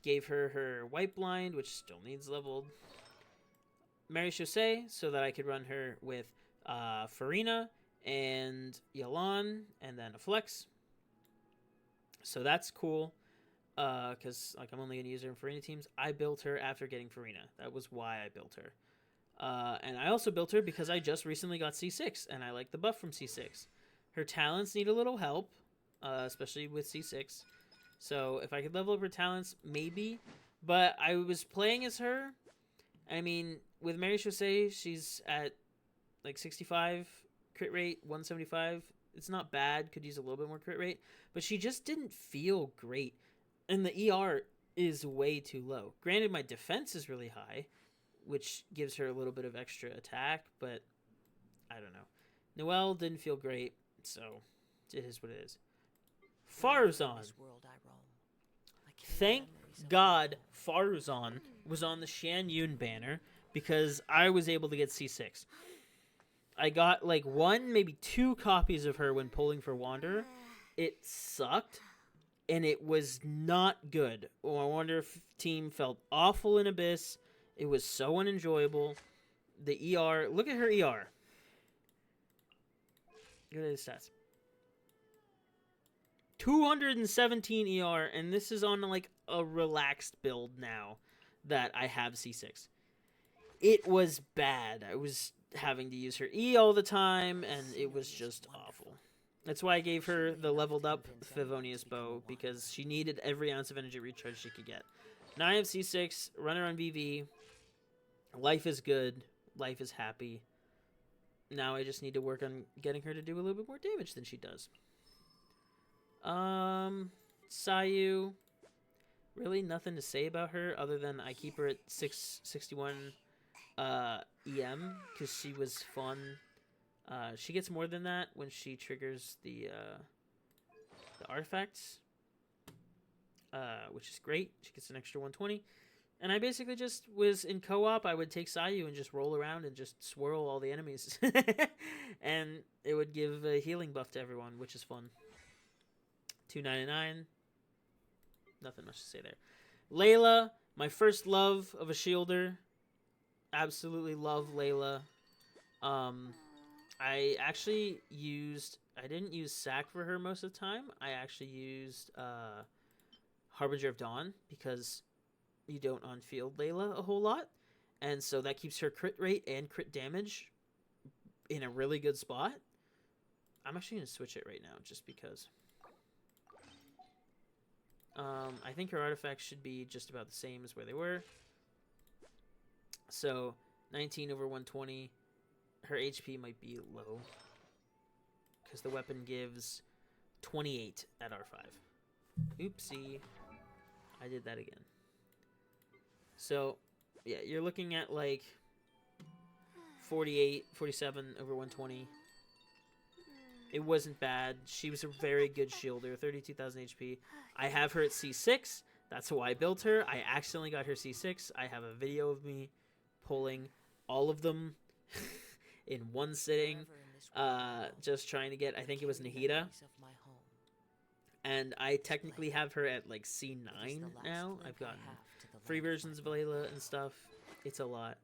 Gave her White Blind, which still needs leveled. Mary Chaussee, so that I could run her with Farina and Yelan, and then a Flex. So that's cool. Because like I'm only going to use her in Farina teams. I built her after getting Farina. That was why I built her. And I also built her because I just recently got C6, and I like the buff from C6. Her talents need a little help, especially with C6. So if I could level up her talents, maybe. But I was playing as her. I mean, with Mary Chaussee, she's at like 65 crit rate, 175. It's not bad. Could use a little bit more crit rate. But she just didn't feel great. And the ER is way too low. Granted, my defense is really high, which gives her a little bit of extra attack, but I don't know. Noelle didn't feel great, so it is what it is. Faruzan. Thank God Faruzan was on the Shan Yun banner because I was able to get C6. I got like 1, maybe 2 copies of her when pulling for Wanderer. It sucked, and it was not good. My Wanderer team felt awful in Abyss. It was so unenjoyable. the ER. Look at her ER. Look at his stats. 217 ER, and this is on like a relaxed build now that I have C6. It was bad. I was having to use her E all the time, and it was just awful. That's why I gave her the leveled up Favonius bow, because she needed every ounce of energy recharge she could get. Now I have C6, run her on VV. Life is good. Life is happy. Now I just need to work on getting her to do a little bit more damage than she does. Sayu. Really nothing to say about her other than I keep her at 661 EM because she was fun. She gets more than that when she triggers the artifacts, which is great. She gets an extra 120. And I basically just was in co-op. I would take Sayu and just roll around and just swirl all the enemies. And it would give a healing buff to everyone, which is fun. 299. Nothing much to say there. Layla, my first love of a shielder. Absolutely love Layla. I actually I didn't use Sack for her most of the time. I actually used Harbinger of Dawn because you don't on-field Layla a whole lot. And so that keeps her crit rate and crit damage in a really good spot. I'm actually going to switch it right now just because. I think her artifacts should be just about the same as where they were. So 19 over 120. Her HP might be low because the weapon gives 28 at R5. Oopsie. I did that again. So, yeah, you're looking at like 48, 47 over 120. It wasn't bad. She was a very good shielder, 32,000 HP. I have her at C6. That's why I built her. I accidentally got her C6. I have a video of me pulling all of them in one sitting, just trying to get, I think it was Nahida. And I technically have her at like C9 now. I've gotten free versions of Layla and stuff. It's a lot.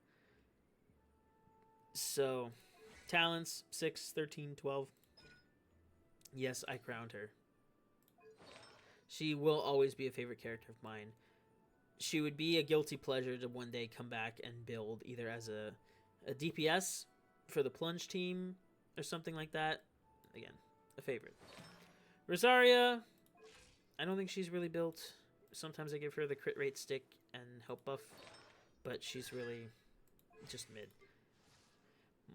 So, talents, 6, 13, 12. Yes, I crowned her. She will always be a favorite character of mine. She would be a guilty pleasure to one day come back and build either as a DPS for the plunge team or something like that. Again, a favorite. Rosaria, I don't think she's really built. Sometimes I give her the crit rate stick and help buff, but she's really just mid.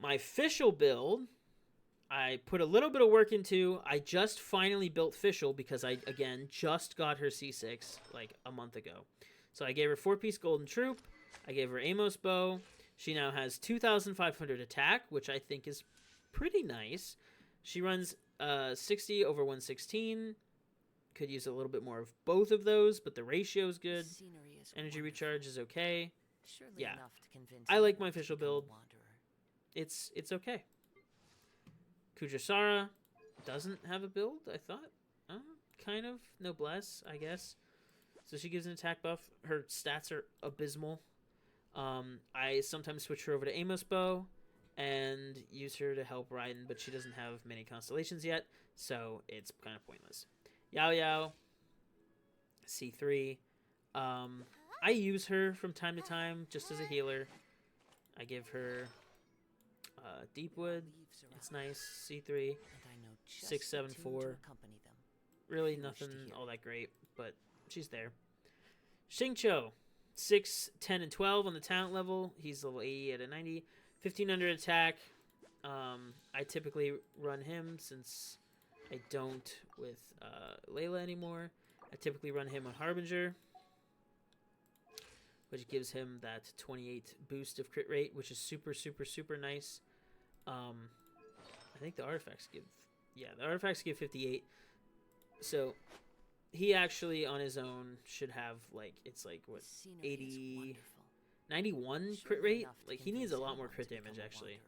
My official build, I put a little bit of work into. I just finally built Fischl because I, again, just got her C6 like a month ago. So I gave her 4-piece Golden Troop. I gave her Amos Bow. She now has 2,500 attack, which I think is pretty nice. She runs 60 over 116. Could use a little bit more of both of those, but the ratio is good. Energy recharge is okay. Yeah, I like my official build. It's okay. Kujasara doesn't have a build, I thought. Kind of. Noblesse, I guess. So she gives an attack buff. Her stats are abysmal. I sometimes switch her over to Amos Bow and use her to help Raiden, but she doesn't have many constellations yet, so it's kind of pointless. Yao Yao, C3. I use her from time to time just as a healer. I give her Deepwood. It's nice. C3. 674. Really nothing all that great, but she's there. Xingqiu, 6, 10, and 12 on the talent level. He's level 80 at a 90. 1,500 attack. I typically run him since I don't with Layla anymore. I typically run him on Harbinger, which gives him that 28 boost of crit rate, which is super, super, super nice. I think the artifacts give... Yeah, the artifacts give 58. So he actually on his own should have like, it's like what, 80, 91 crit rate? Like he needs a lot more crit damage actually,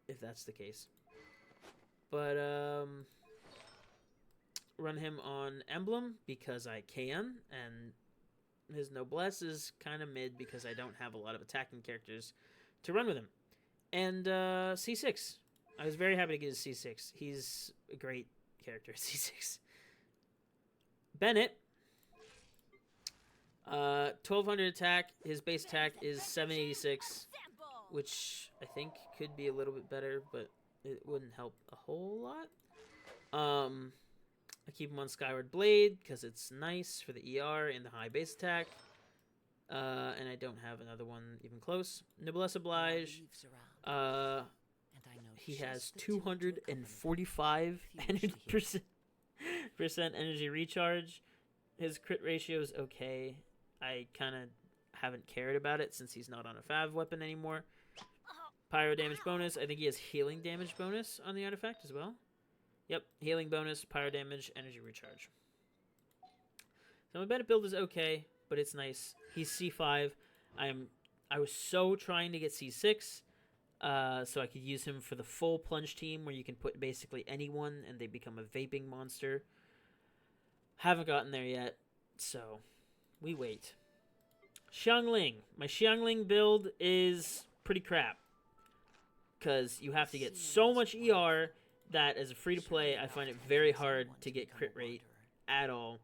if that's the case. But run him on Emblem because I can, and his Noblesse is kind of mid because I don't have a lot of attacking characters to run with him. And C6. I was very happy to get his C6. He's a great character, C6. Bennett, 1200 attack. His base attack is 786, which I think could be a little bit better, but it wouldn't help a whole lot. I keep him on Skyward Blade because it's nice for the ER and the high base attack. And I don't have another one even close. Noblesse Oblige. He has 245 percent energy recharge. His crit ratio is okay. I kind of haven't cared about it since he's not on a Fav weapon anymore. Pyro damage bonus. I think he has healing damage bonus on the artifact as well. Yep, healing bonus, pyro damage, energy recharge. So my Bennett build is okay, but it's nice. He's C5. I was so trying to get C6, so I could use him for the full plunge team where you can put basically anyone and they become a vaping monster. Haven't gotten there yet, so we wait. Xiangling. My Xiangling build is pretty crap because you have to get so much ER that as a free-to-play, I find it very hard to get crit rate at all.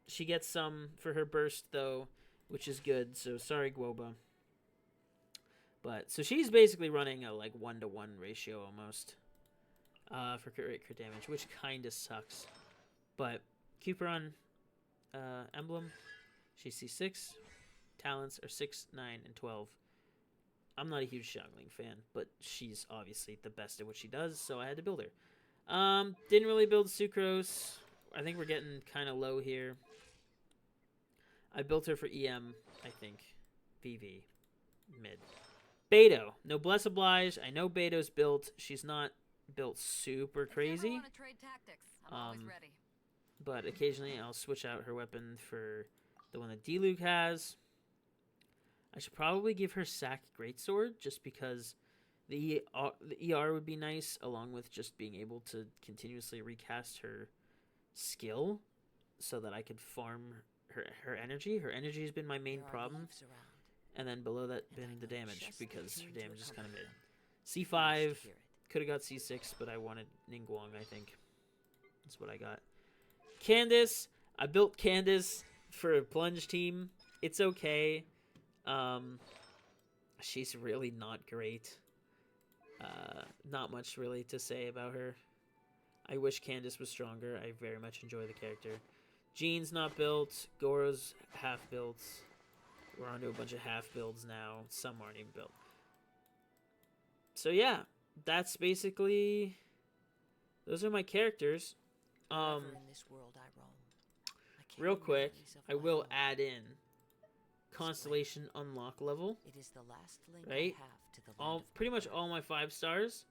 She gets some for her burst, though, which is good, so sorry, Guoba. But, so she's basically running a, 1-to-1 ratio almost for crit rate, crit damage, which kind of sucks. But, keep her on Emblem. She's C6. Talents are 6, 9, and 12. I'm not a huge Xiangling fan, but she's obviously the best at what she does, so I had to build her. Didn't really build Sucrose. I think we're getting kind of low here. I built her for EM, I think. VV. Mid. Beto. Noblesse Oblige. I know Beto's built. She's not built super crazy. But occasionally I'll switch out her weapon for the one that D-Luke has. I should probably give her Sack Greatsword just because the ER would be nice, along with just being able to continuously recast her skill so that I could farm her energy. Her energy has been my main problem. And then below that been the damage because her damage is kind of mid. C5, could have got C6, but I wanted Ningguang, I think. That's what I got. Candace, I built Candace for a plunge team. It's okay. She's really not great. Not much really to say about her. I wish Candace was stronger. I very much enjoy the character. Jean's not built. Goro's half built. We're on to a bunch of half builds now. Some aren't even built. So yeah, that's basically... Those are my characters. Real quick, I will add in Constellation unlock level. It is the last link right? I have to the land of Pretty my much birth. all my 5 stars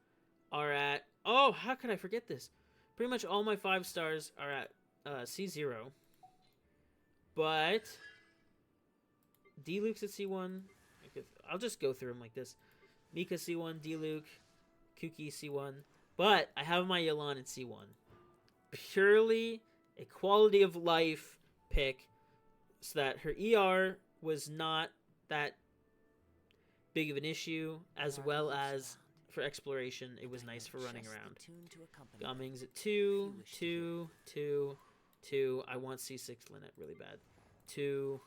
are at... Oh, how could I forget this? Pretty much all my 5 stars are at C0. But D-Luke's at C1. I'll just go through them like this. Mika C1, D-Luke, Kuki C1. But I have my Yelan at C1. Purely a quality of life pick so that her ER was not that big of an issue, as well as for exploration, it was nice for running around. Gumming's at 2, 2, 2, 2. I want C6 Lynette really bad. 2.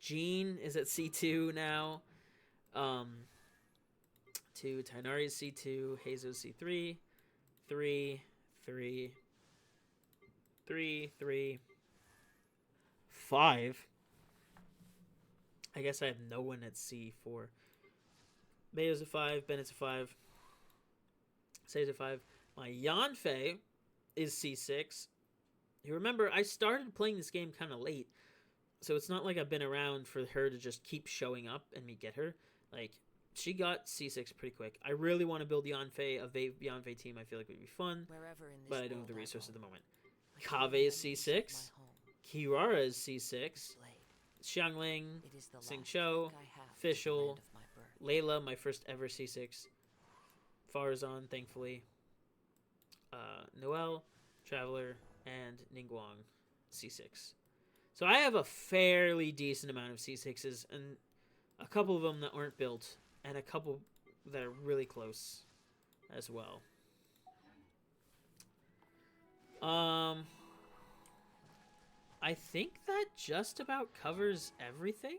Jean is at C2 now. 2. Tainari's C2. Hazo's C3. 3, 3, 3, 3, 5. I guess I have no one at C4. Beto's a 5. Bennett's a 5. Say's a 5. My Yanfei is C6. You remember, I started playing this game kind of late, so it's not like I've been around for her to just keep showing up and me get her. Like, she got C6 pretty quick. I really want to build Yanfei, a Yanfei team I feel like would be fun, but I don't have the resources at the moment. Kaveh is C6. Kirara is C6. Xiangling, Xingqiu, Fischl, Layla, my first ever C6. Farazan, thankfully. Noelle, Traveler, and Ningguang, C6. So I have a fairly decent amount of C6s, and a couple of them that aren't built. and a couple that are really close as well. I think that just about covers everything.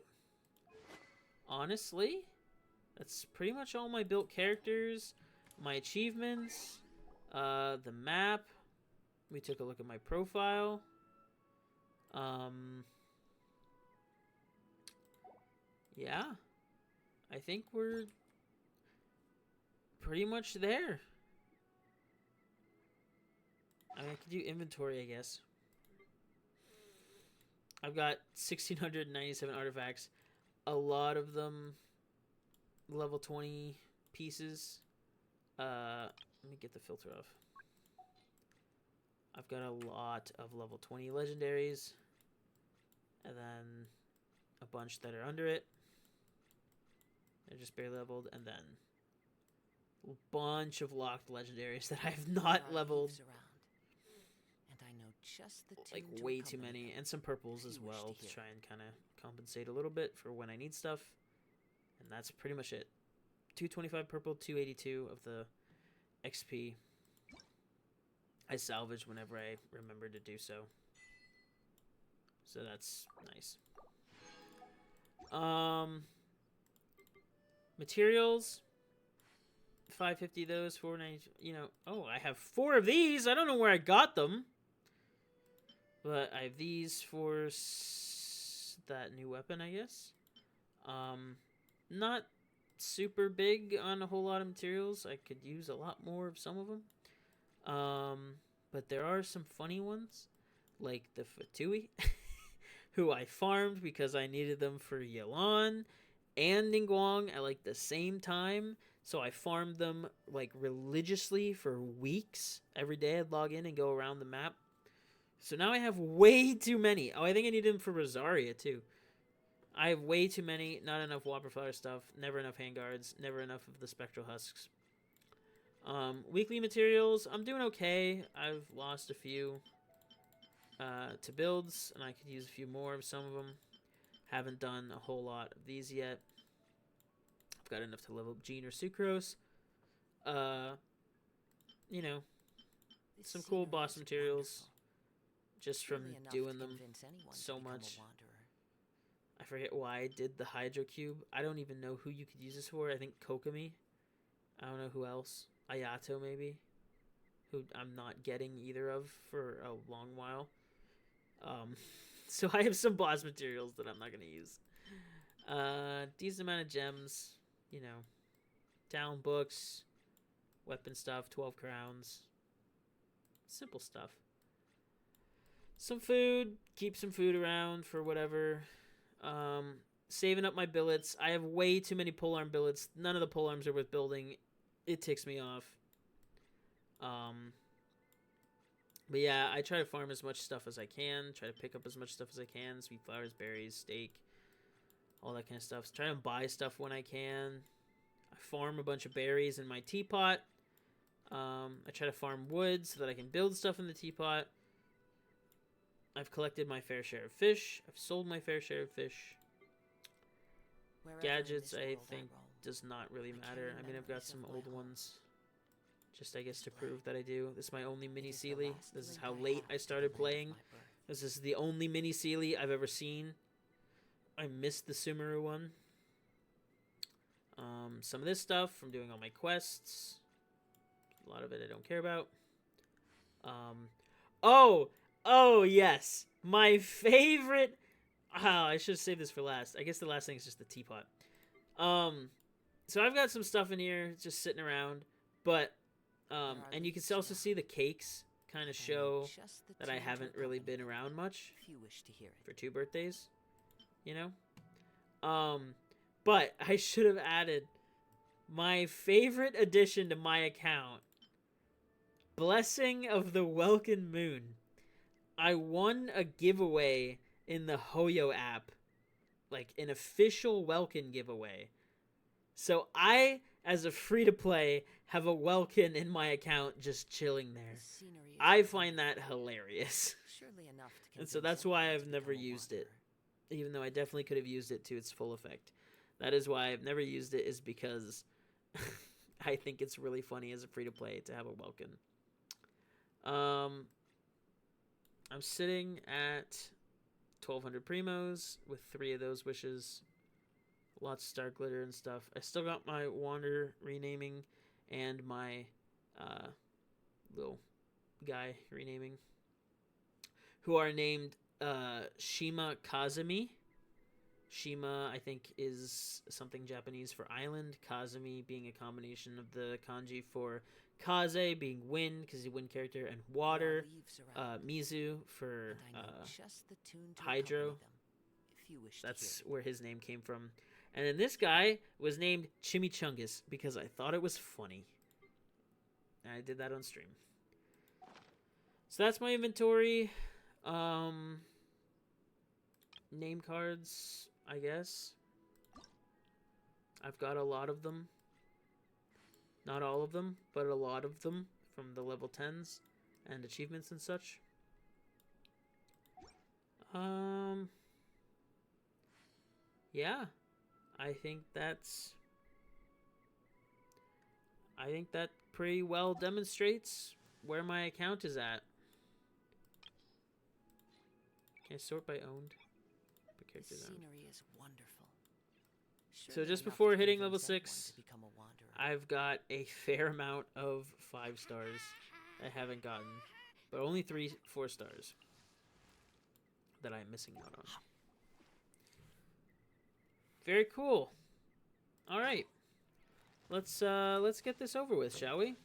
Honestly, that's pretty much all my built characters, my achievements, the map. We took a look at my profile. Yeah, I think we're pretty much there. I could do inventory, I guess. I've got 1,697 artifacts. A lot of them level 20 pieces. Let me get the filter off. I've got a lot of level 20 legendaries. And then a bunch that are under it. They're just barely leveled. And then a bunch of locked legendaries that I have not leveled. And I know just the Like tune to way too accompany many. them. And some purples If as you wish well to to hear try and kind of compensate a little bit for when I need stuff. And that's pretty much it. 225 purple, 282 of the XP. I salvage whenever I remember to do so. So that's nice. Materials. 550 those, 490, you know. Oh, I have 4 of these. I don't know where I got them. But I have these for that new weapon, I guess. Not super big on a whole lot of materials. I could use a lot more of some of them. But there are some funny ones, like the Fatui, who I farmed because I needed them for Yelan and Ningguang at like the same time. So I farmed them like religiously for weeks. Every day I'd log in and go around the map. So now I have way too many. Oh, I think I need them for Rosaria too. I have way too many. Not enough Whopper Flower stuff. Never enough handguards. Never enough of the Spectral Husks. Weekly materials. I'm doing okay. I've lost a few to builds, and I could use a few more of some of them. Haven't done a whole lot of these yet. I've got enough to level up Gene or Sucrose. You know, This some cool scenery boss is materials. wonderful. Just from Surely enough doing to them convince anyone to so become a much. wanderer. I forget why I did the Hydro Cube. I don't even know who you could use this for. I think Kokomi. I don't know who else. Ayato, maybe. Who I'm not getting either of for a long while. So I have some boss materials that I'm not going to use. Decent amount of gems. You know. Talent books. Weapon stuff. 12 crowns. Simple stuff. Some food. Keep some food around for whatever. Saving up my billets. I have way too many polearm billets. None of the polearms are worth building. It ticks me off. But yeah, I try to farm as much stuff as I can. Try to pick up as much stuff as I can. Sweet flowers, berries, steak. All that kind of stuff. Try and buy stuff when I can. I farm a bunch of berries in my teapot. I try to farm wood so that I can build stuff in the teapot. I've collected my fair share of fish. I've sold my fair share of fish. Wherever in Gadgets, this I world think, roam, does not really I matter. carry I mean, I've got memories some of my old home. ones. Just, I guess, This to blade. prove that I do. This is my only mini It is the Sealy. last This is link how I late have I to the started land of playing. my birth. This is the only mini Sealy I've ever seen. I missed the Sumeru one. Some of this stuff from doing all my quests. A lot of it I don't care about. Oh yes, my favorite. I should have saved this for last. I guess the last thing is just the teapot. So I've got some stuff in here just sitting around, but and you can also see the cakes kind of I know show just the that I tune to haven't really accompany been them, around much if you wish to hear it. for 2 birthdays, you know. But I should have added my favorite addition to my account, Blessing of the Welkin Moon. I won a giveaway in the Hoyo app, like an official Welkin giveaway. So I, as a free-to-play, have a Welkin in my account just chilling there. The scenery is I find that wonderful. hilarious. Surely enough to And so convince that's why anyone I've to never become a used it. wanderer. Even though I definitely could have used it to its full effect. That is why I've never used it, is because I think it's really funny as a free-to-play to have a Welkin. I'm sitting at 1,200 primos with 3 of those wishes. Lots of star glitter and stuff. I still got my Wander renaming and my little guy renaming, who are named Shima Kazumi. Shima, I think, is something Japanese for island. Kazumi being a combination of the kanji for Kaze being wind, because he's a wind character, and water. Mizu for hydro. That's where his name came from. And then this guy was named Chimichangas because I thought it was funny. And I did that on stream. So that's my inventory. Name cards, I guess. I've got a lot of them. Not all of them, but a lot of them from the level 10s and achievements and such. Yeah. I think that pretty well demonstrates where my account is at. Can I sort by owned? The scenery is wonderful. So just before hitting level 6, I've got a fair amount of 5 stars I haven't gotten, but only 4 stars that I'm missing out on. Very cool. All right, let's get this over with, shall we?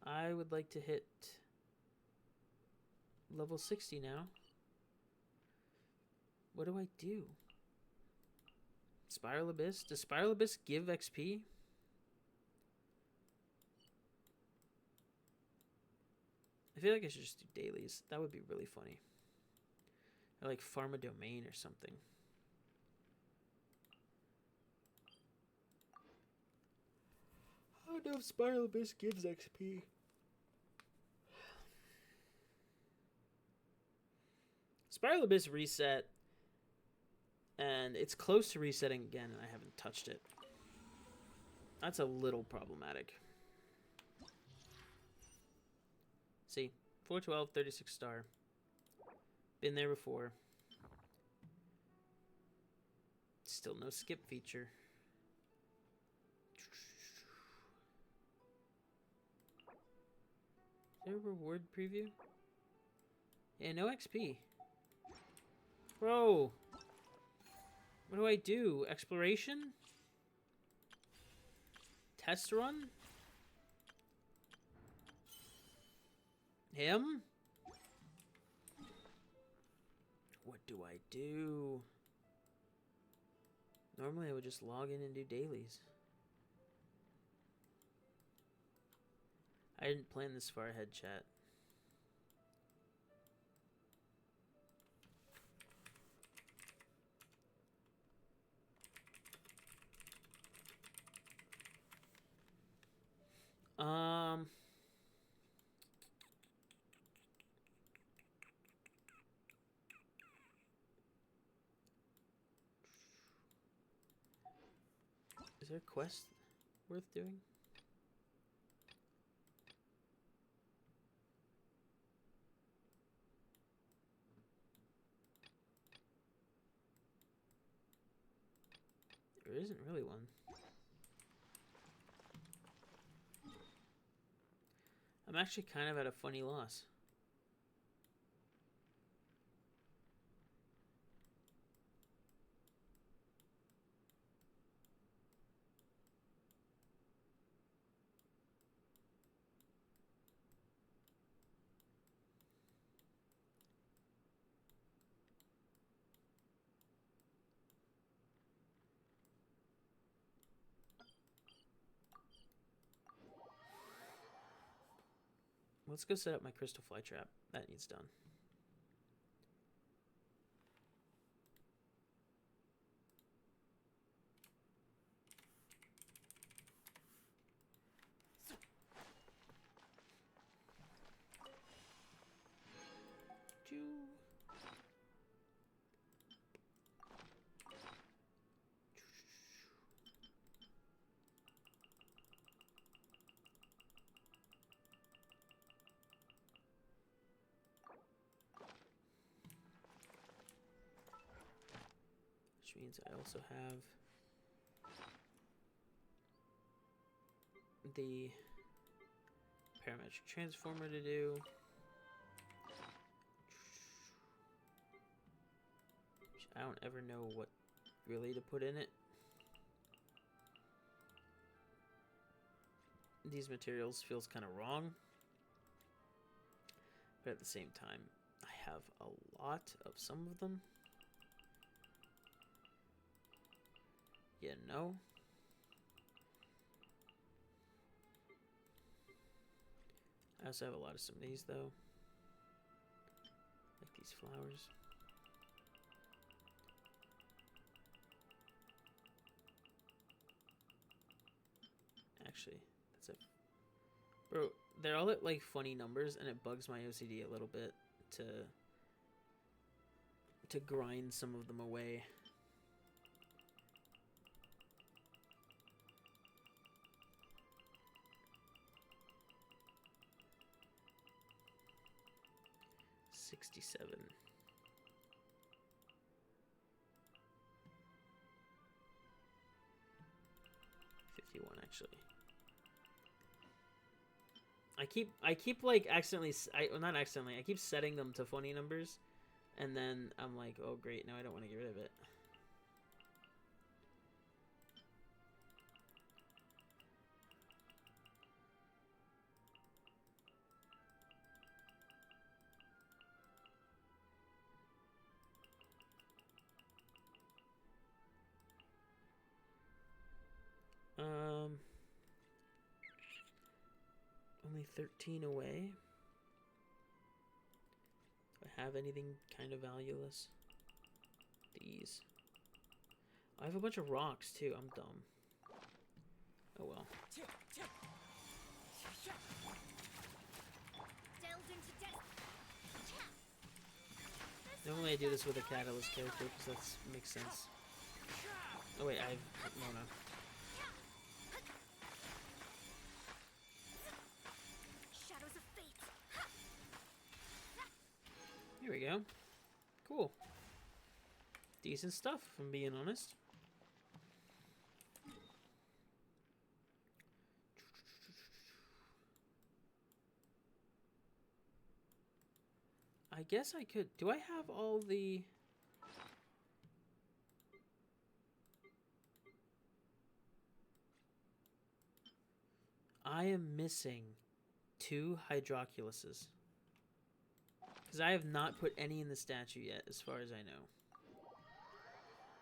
I would like to hit level 60 now. What do I do? Spiral Abyss? Does Spiral Abyss give XP? I feel like I should just do dailies. That would be really funny. Or like farm a domain or something. I don't know if Spiral Abyss gives XP. Spiral Abyss reset, and it's close to resetting again, and I haven't touched it. That's a little problematic. See, 412, 36 star. Been there before. Still no skip feature. Is there a reward preview? Yeah, no XP. Bro. What do I do? Exploration? Test run? Him? What do I do? Normally I would just log in and do dailies. I didn't plan this far ahead, chat. Is there a quest worth doing? There isn't really one. I'm actually kind of at a funny loss. Let's go set up my crystal fly trap. That needs done. which means I also have the parametric transformer to do. Which I don't ever know what really to put in it. These materials feels kind of wrong, but at the same time, I have a lot of some of them. You know? I also have a lot of some of these, though. Like these flowers. Actually, that's it. Bro, they're all at, like, funny numbers, and it bugs my OCD a little bit to grind some of them away. $67. 51 actually. I keep like accidentally, well, not accidentally, I keep setting them to funny numbers, and then I'm like, oh great, now I don't want to get rid of it. Only 13 away. Do I have anything kind of valueless? These. I have a bunch of rocks too. I'm dumb. Oh well. Normally I do this with a catalyst character because that makes sense. Oh wait, I have Mona. Here we go. Cool. Decent stuff, if I'm being honest. I guess I could... Do I have all the... I am missing 2 hydroculuses. Because I have not put any in the statue yet, as far as I know.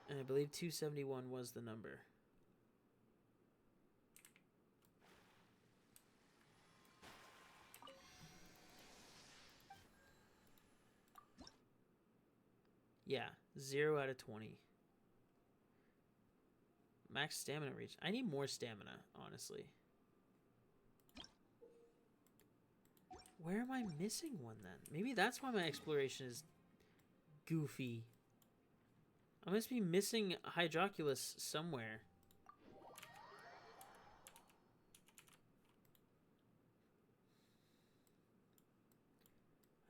And I believe 271 was the number. Yeah, 0 out of 20. Max stamina reach. I need more stamina, honestly. Where am I missing one then? Maybe that's why my exploration is goofy. I must be missing Hydroculus somewhere.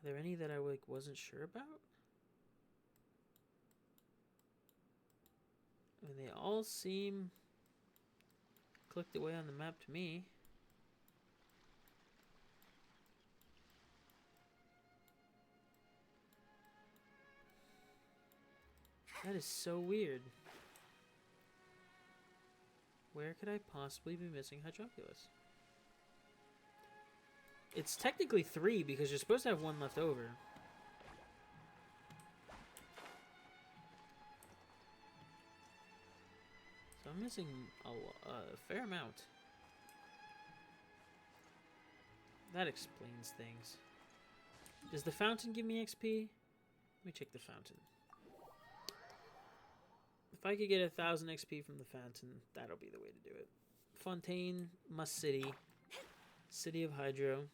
Are there any that I like wasn't sure about? I mean, they all seem clicked away on the map to me. That is so weird. Where could I possibly be missing Hydroculus? It's technically 3 because you're supposed to have 1 left over. So I'm missing a fair amount. That explains things. Does the fountain give me XP? Let me check the fountain. If I could get 1,000 XP from the fountain, that'll be the way to do it. Fontaine, Must City, City of Hydro.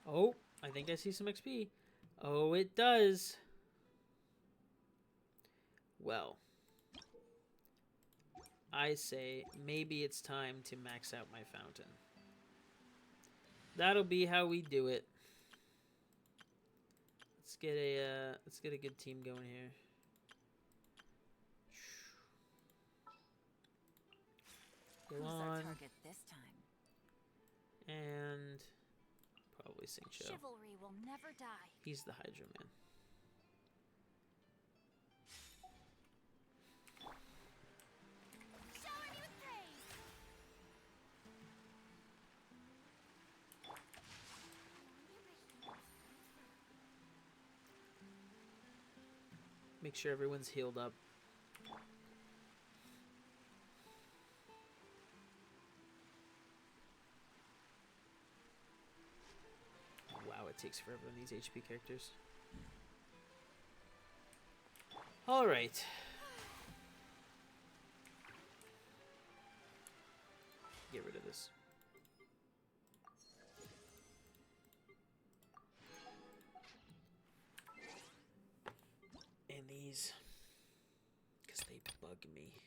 Oh, I think I see some XP. Oh, it does. Well, I say maybe it's time to max out my fountain. That'll be how we do it. Let's get a good team going here. Go Who's on. our target this time? And probably Singcho. Chivalry will never die. He's the Hydra man. Shower me with praise. Make sure everyone's healed up. Wow, it takes forever on these HP characters. Alright. Get rid of this. And these, because they bug me.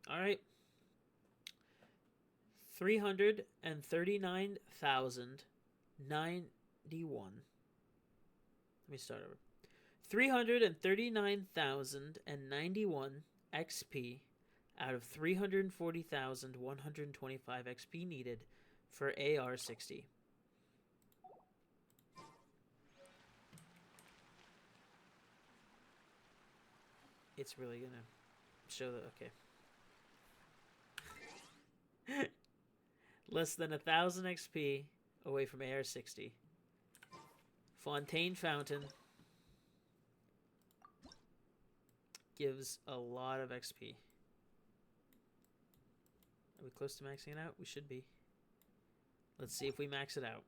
All right. 339,091. Let me start over. 339,091 XP out of 340,125 XP needed for AR60. It's really gonna show that, okay. Less than 1,000 XP away from AR60. Fontaine Fountain gives a lot of XP. Are we close to maxing it out? We should be. Let's see if we max it out.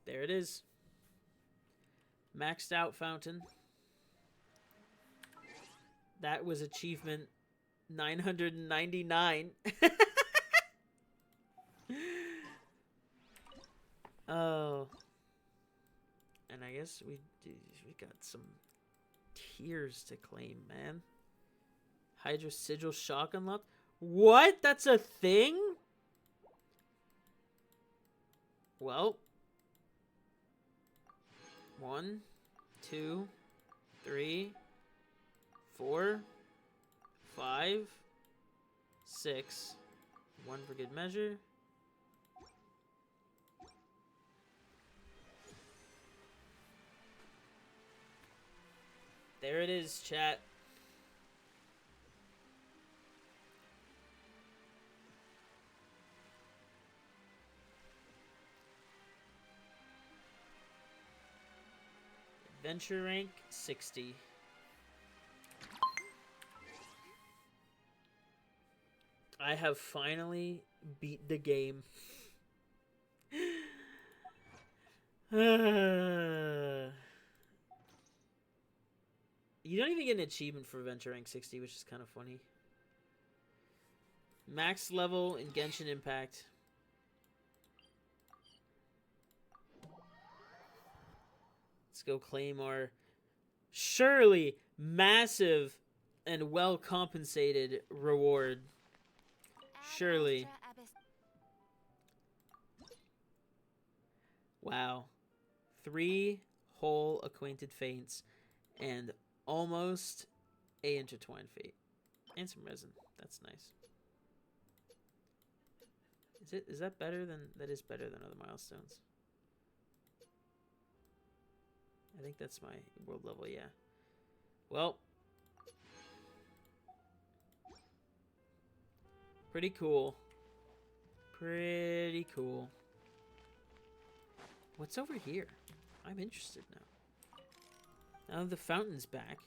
There it is. Maxed out fountain. That was achievement 999. Oh. And I guess we got some tiers to claim, man. Hydra Sigil Shock unlocked. What? That's a thing? Well. 1, 2, 3, 4, 5, 6. 1 for good measure. There it is, chat. Adventure rank 60. I have finally beat the game. You don't even get an achievement for Adventure rank 60, which is kind of funny. Max level in Genshin Impact. Let's go claim our surely massive and well compensated reward. Surely. Wow. 3 whole acquainted feints and almost a intertwined fate. And some resin. That's nice. Is that better than that is better than other milestones? I think that's my world level, yeah. Well, pretty cool. Pretty cool. What's over here? I'm interested now. Now the fountain's back.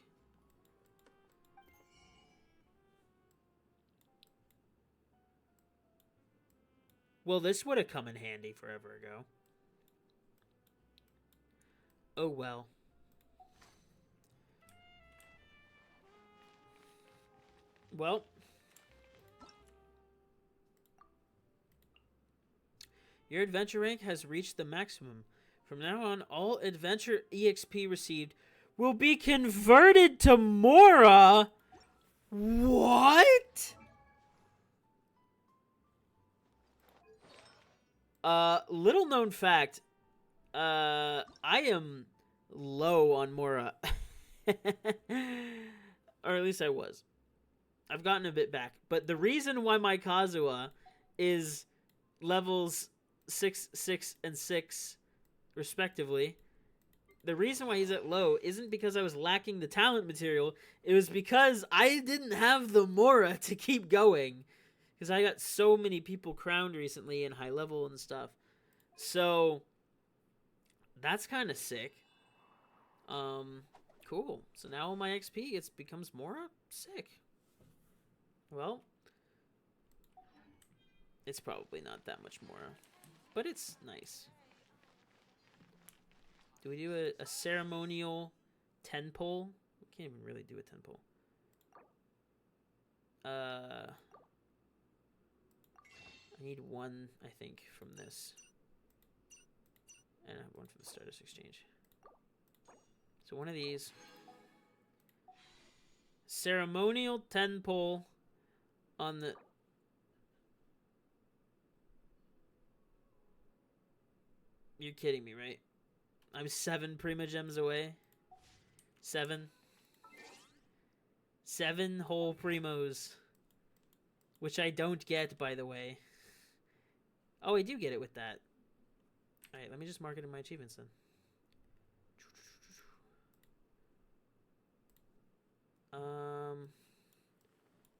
Well, this would have come in handy forever ago. Oh well. Well, your adventure rank has reached the maximum. From now on, all adventure EXP received will be converted to Mora. What? Little known fact. I am low on Mora. Or at least I was. I've gotten a bit back. But the reason why my Kazuha is levels 6, 6, and 6, respectively, the reason why he's at low isn't because I was lacking the talent material. It was because I didn't have the Mora to keep going. Because I got so many people crowned recently in high level and stuff. So, that's kind of sick. Cool. So now my XP becomes Mora? Sick. Well, it's probably not that much Mora. But it's nice. Do we do a ceremonial 10 pole? We can't even really do a 10 pole. I need one, I think, from this. And I have one for the Stardust Exchange. So one of these. Ceremonial 10 pole on the... You're kidding me, right? I'm 7 Prima Gems away. 7. 7 whole Primos. Which I don't get, by the way. Oh, I do get it with that. Alright, let me just mark it in my achievements then.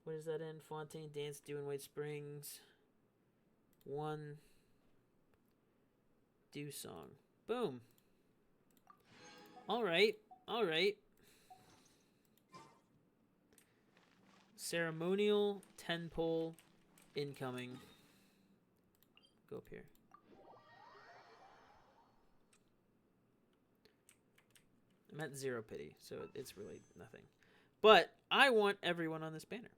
What is that in? Fontaine Dance, Dew in White Springs. 1. Dew Song. Boom. Alright. Alright. Ceremonial 10 pole incoming. Go up here. I'm at 0 pity, so it's really nothing. But I want everyone on this banner.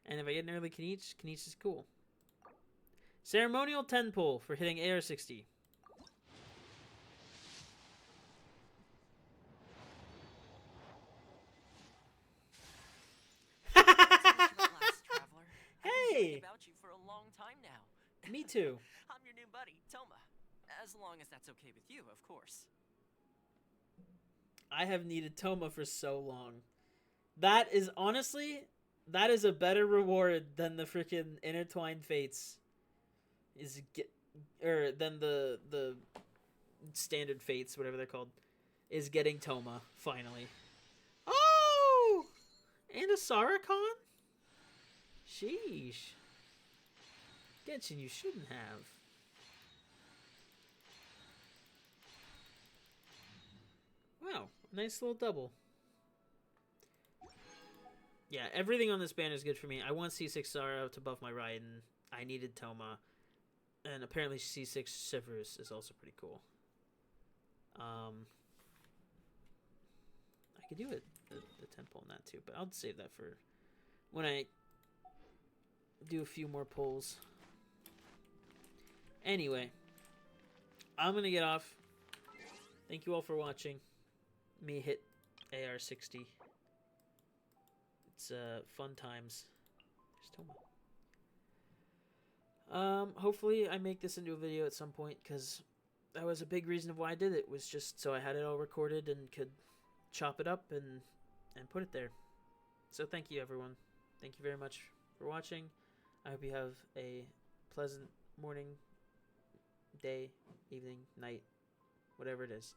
And if I get an early Kaniche, Kaniche is cool. Ceremonial 10 pull for hitting AR60. Hey! About you for a long time now. Me too. I'm your new buddy, Toma. As long as that's okay with you, of course. I have needed Toma for so long. That is honestly, that is a better reward than the freaking Intertwined Fates. Than the standard Fates, whatever they're called, is getting Toma finally. Oh, and a Saracon. Sheesh. Genshin, you shouldn't have. Wow, nice little double. Yeah, everything on this banner is good for me. I want C6 Zara to buff my Raiden. I needed Toma. And apparently C6 Severus is also pretty cool. I could do it, the temple on that too, but I'll save that for when I do a few more pulls. Anyway, I'm going to get off. Thank you all for watching me hit AR60. It's fun times. There's Toma. Hopefully I make this into a video at some point, because that was a big reason of why I did it, was just so I had it all recorded and could chop it up and put it there. So thank you, everyone. Thank you very much for watching. I hope you have a pleasant morning, day, evening, night, whatever it is.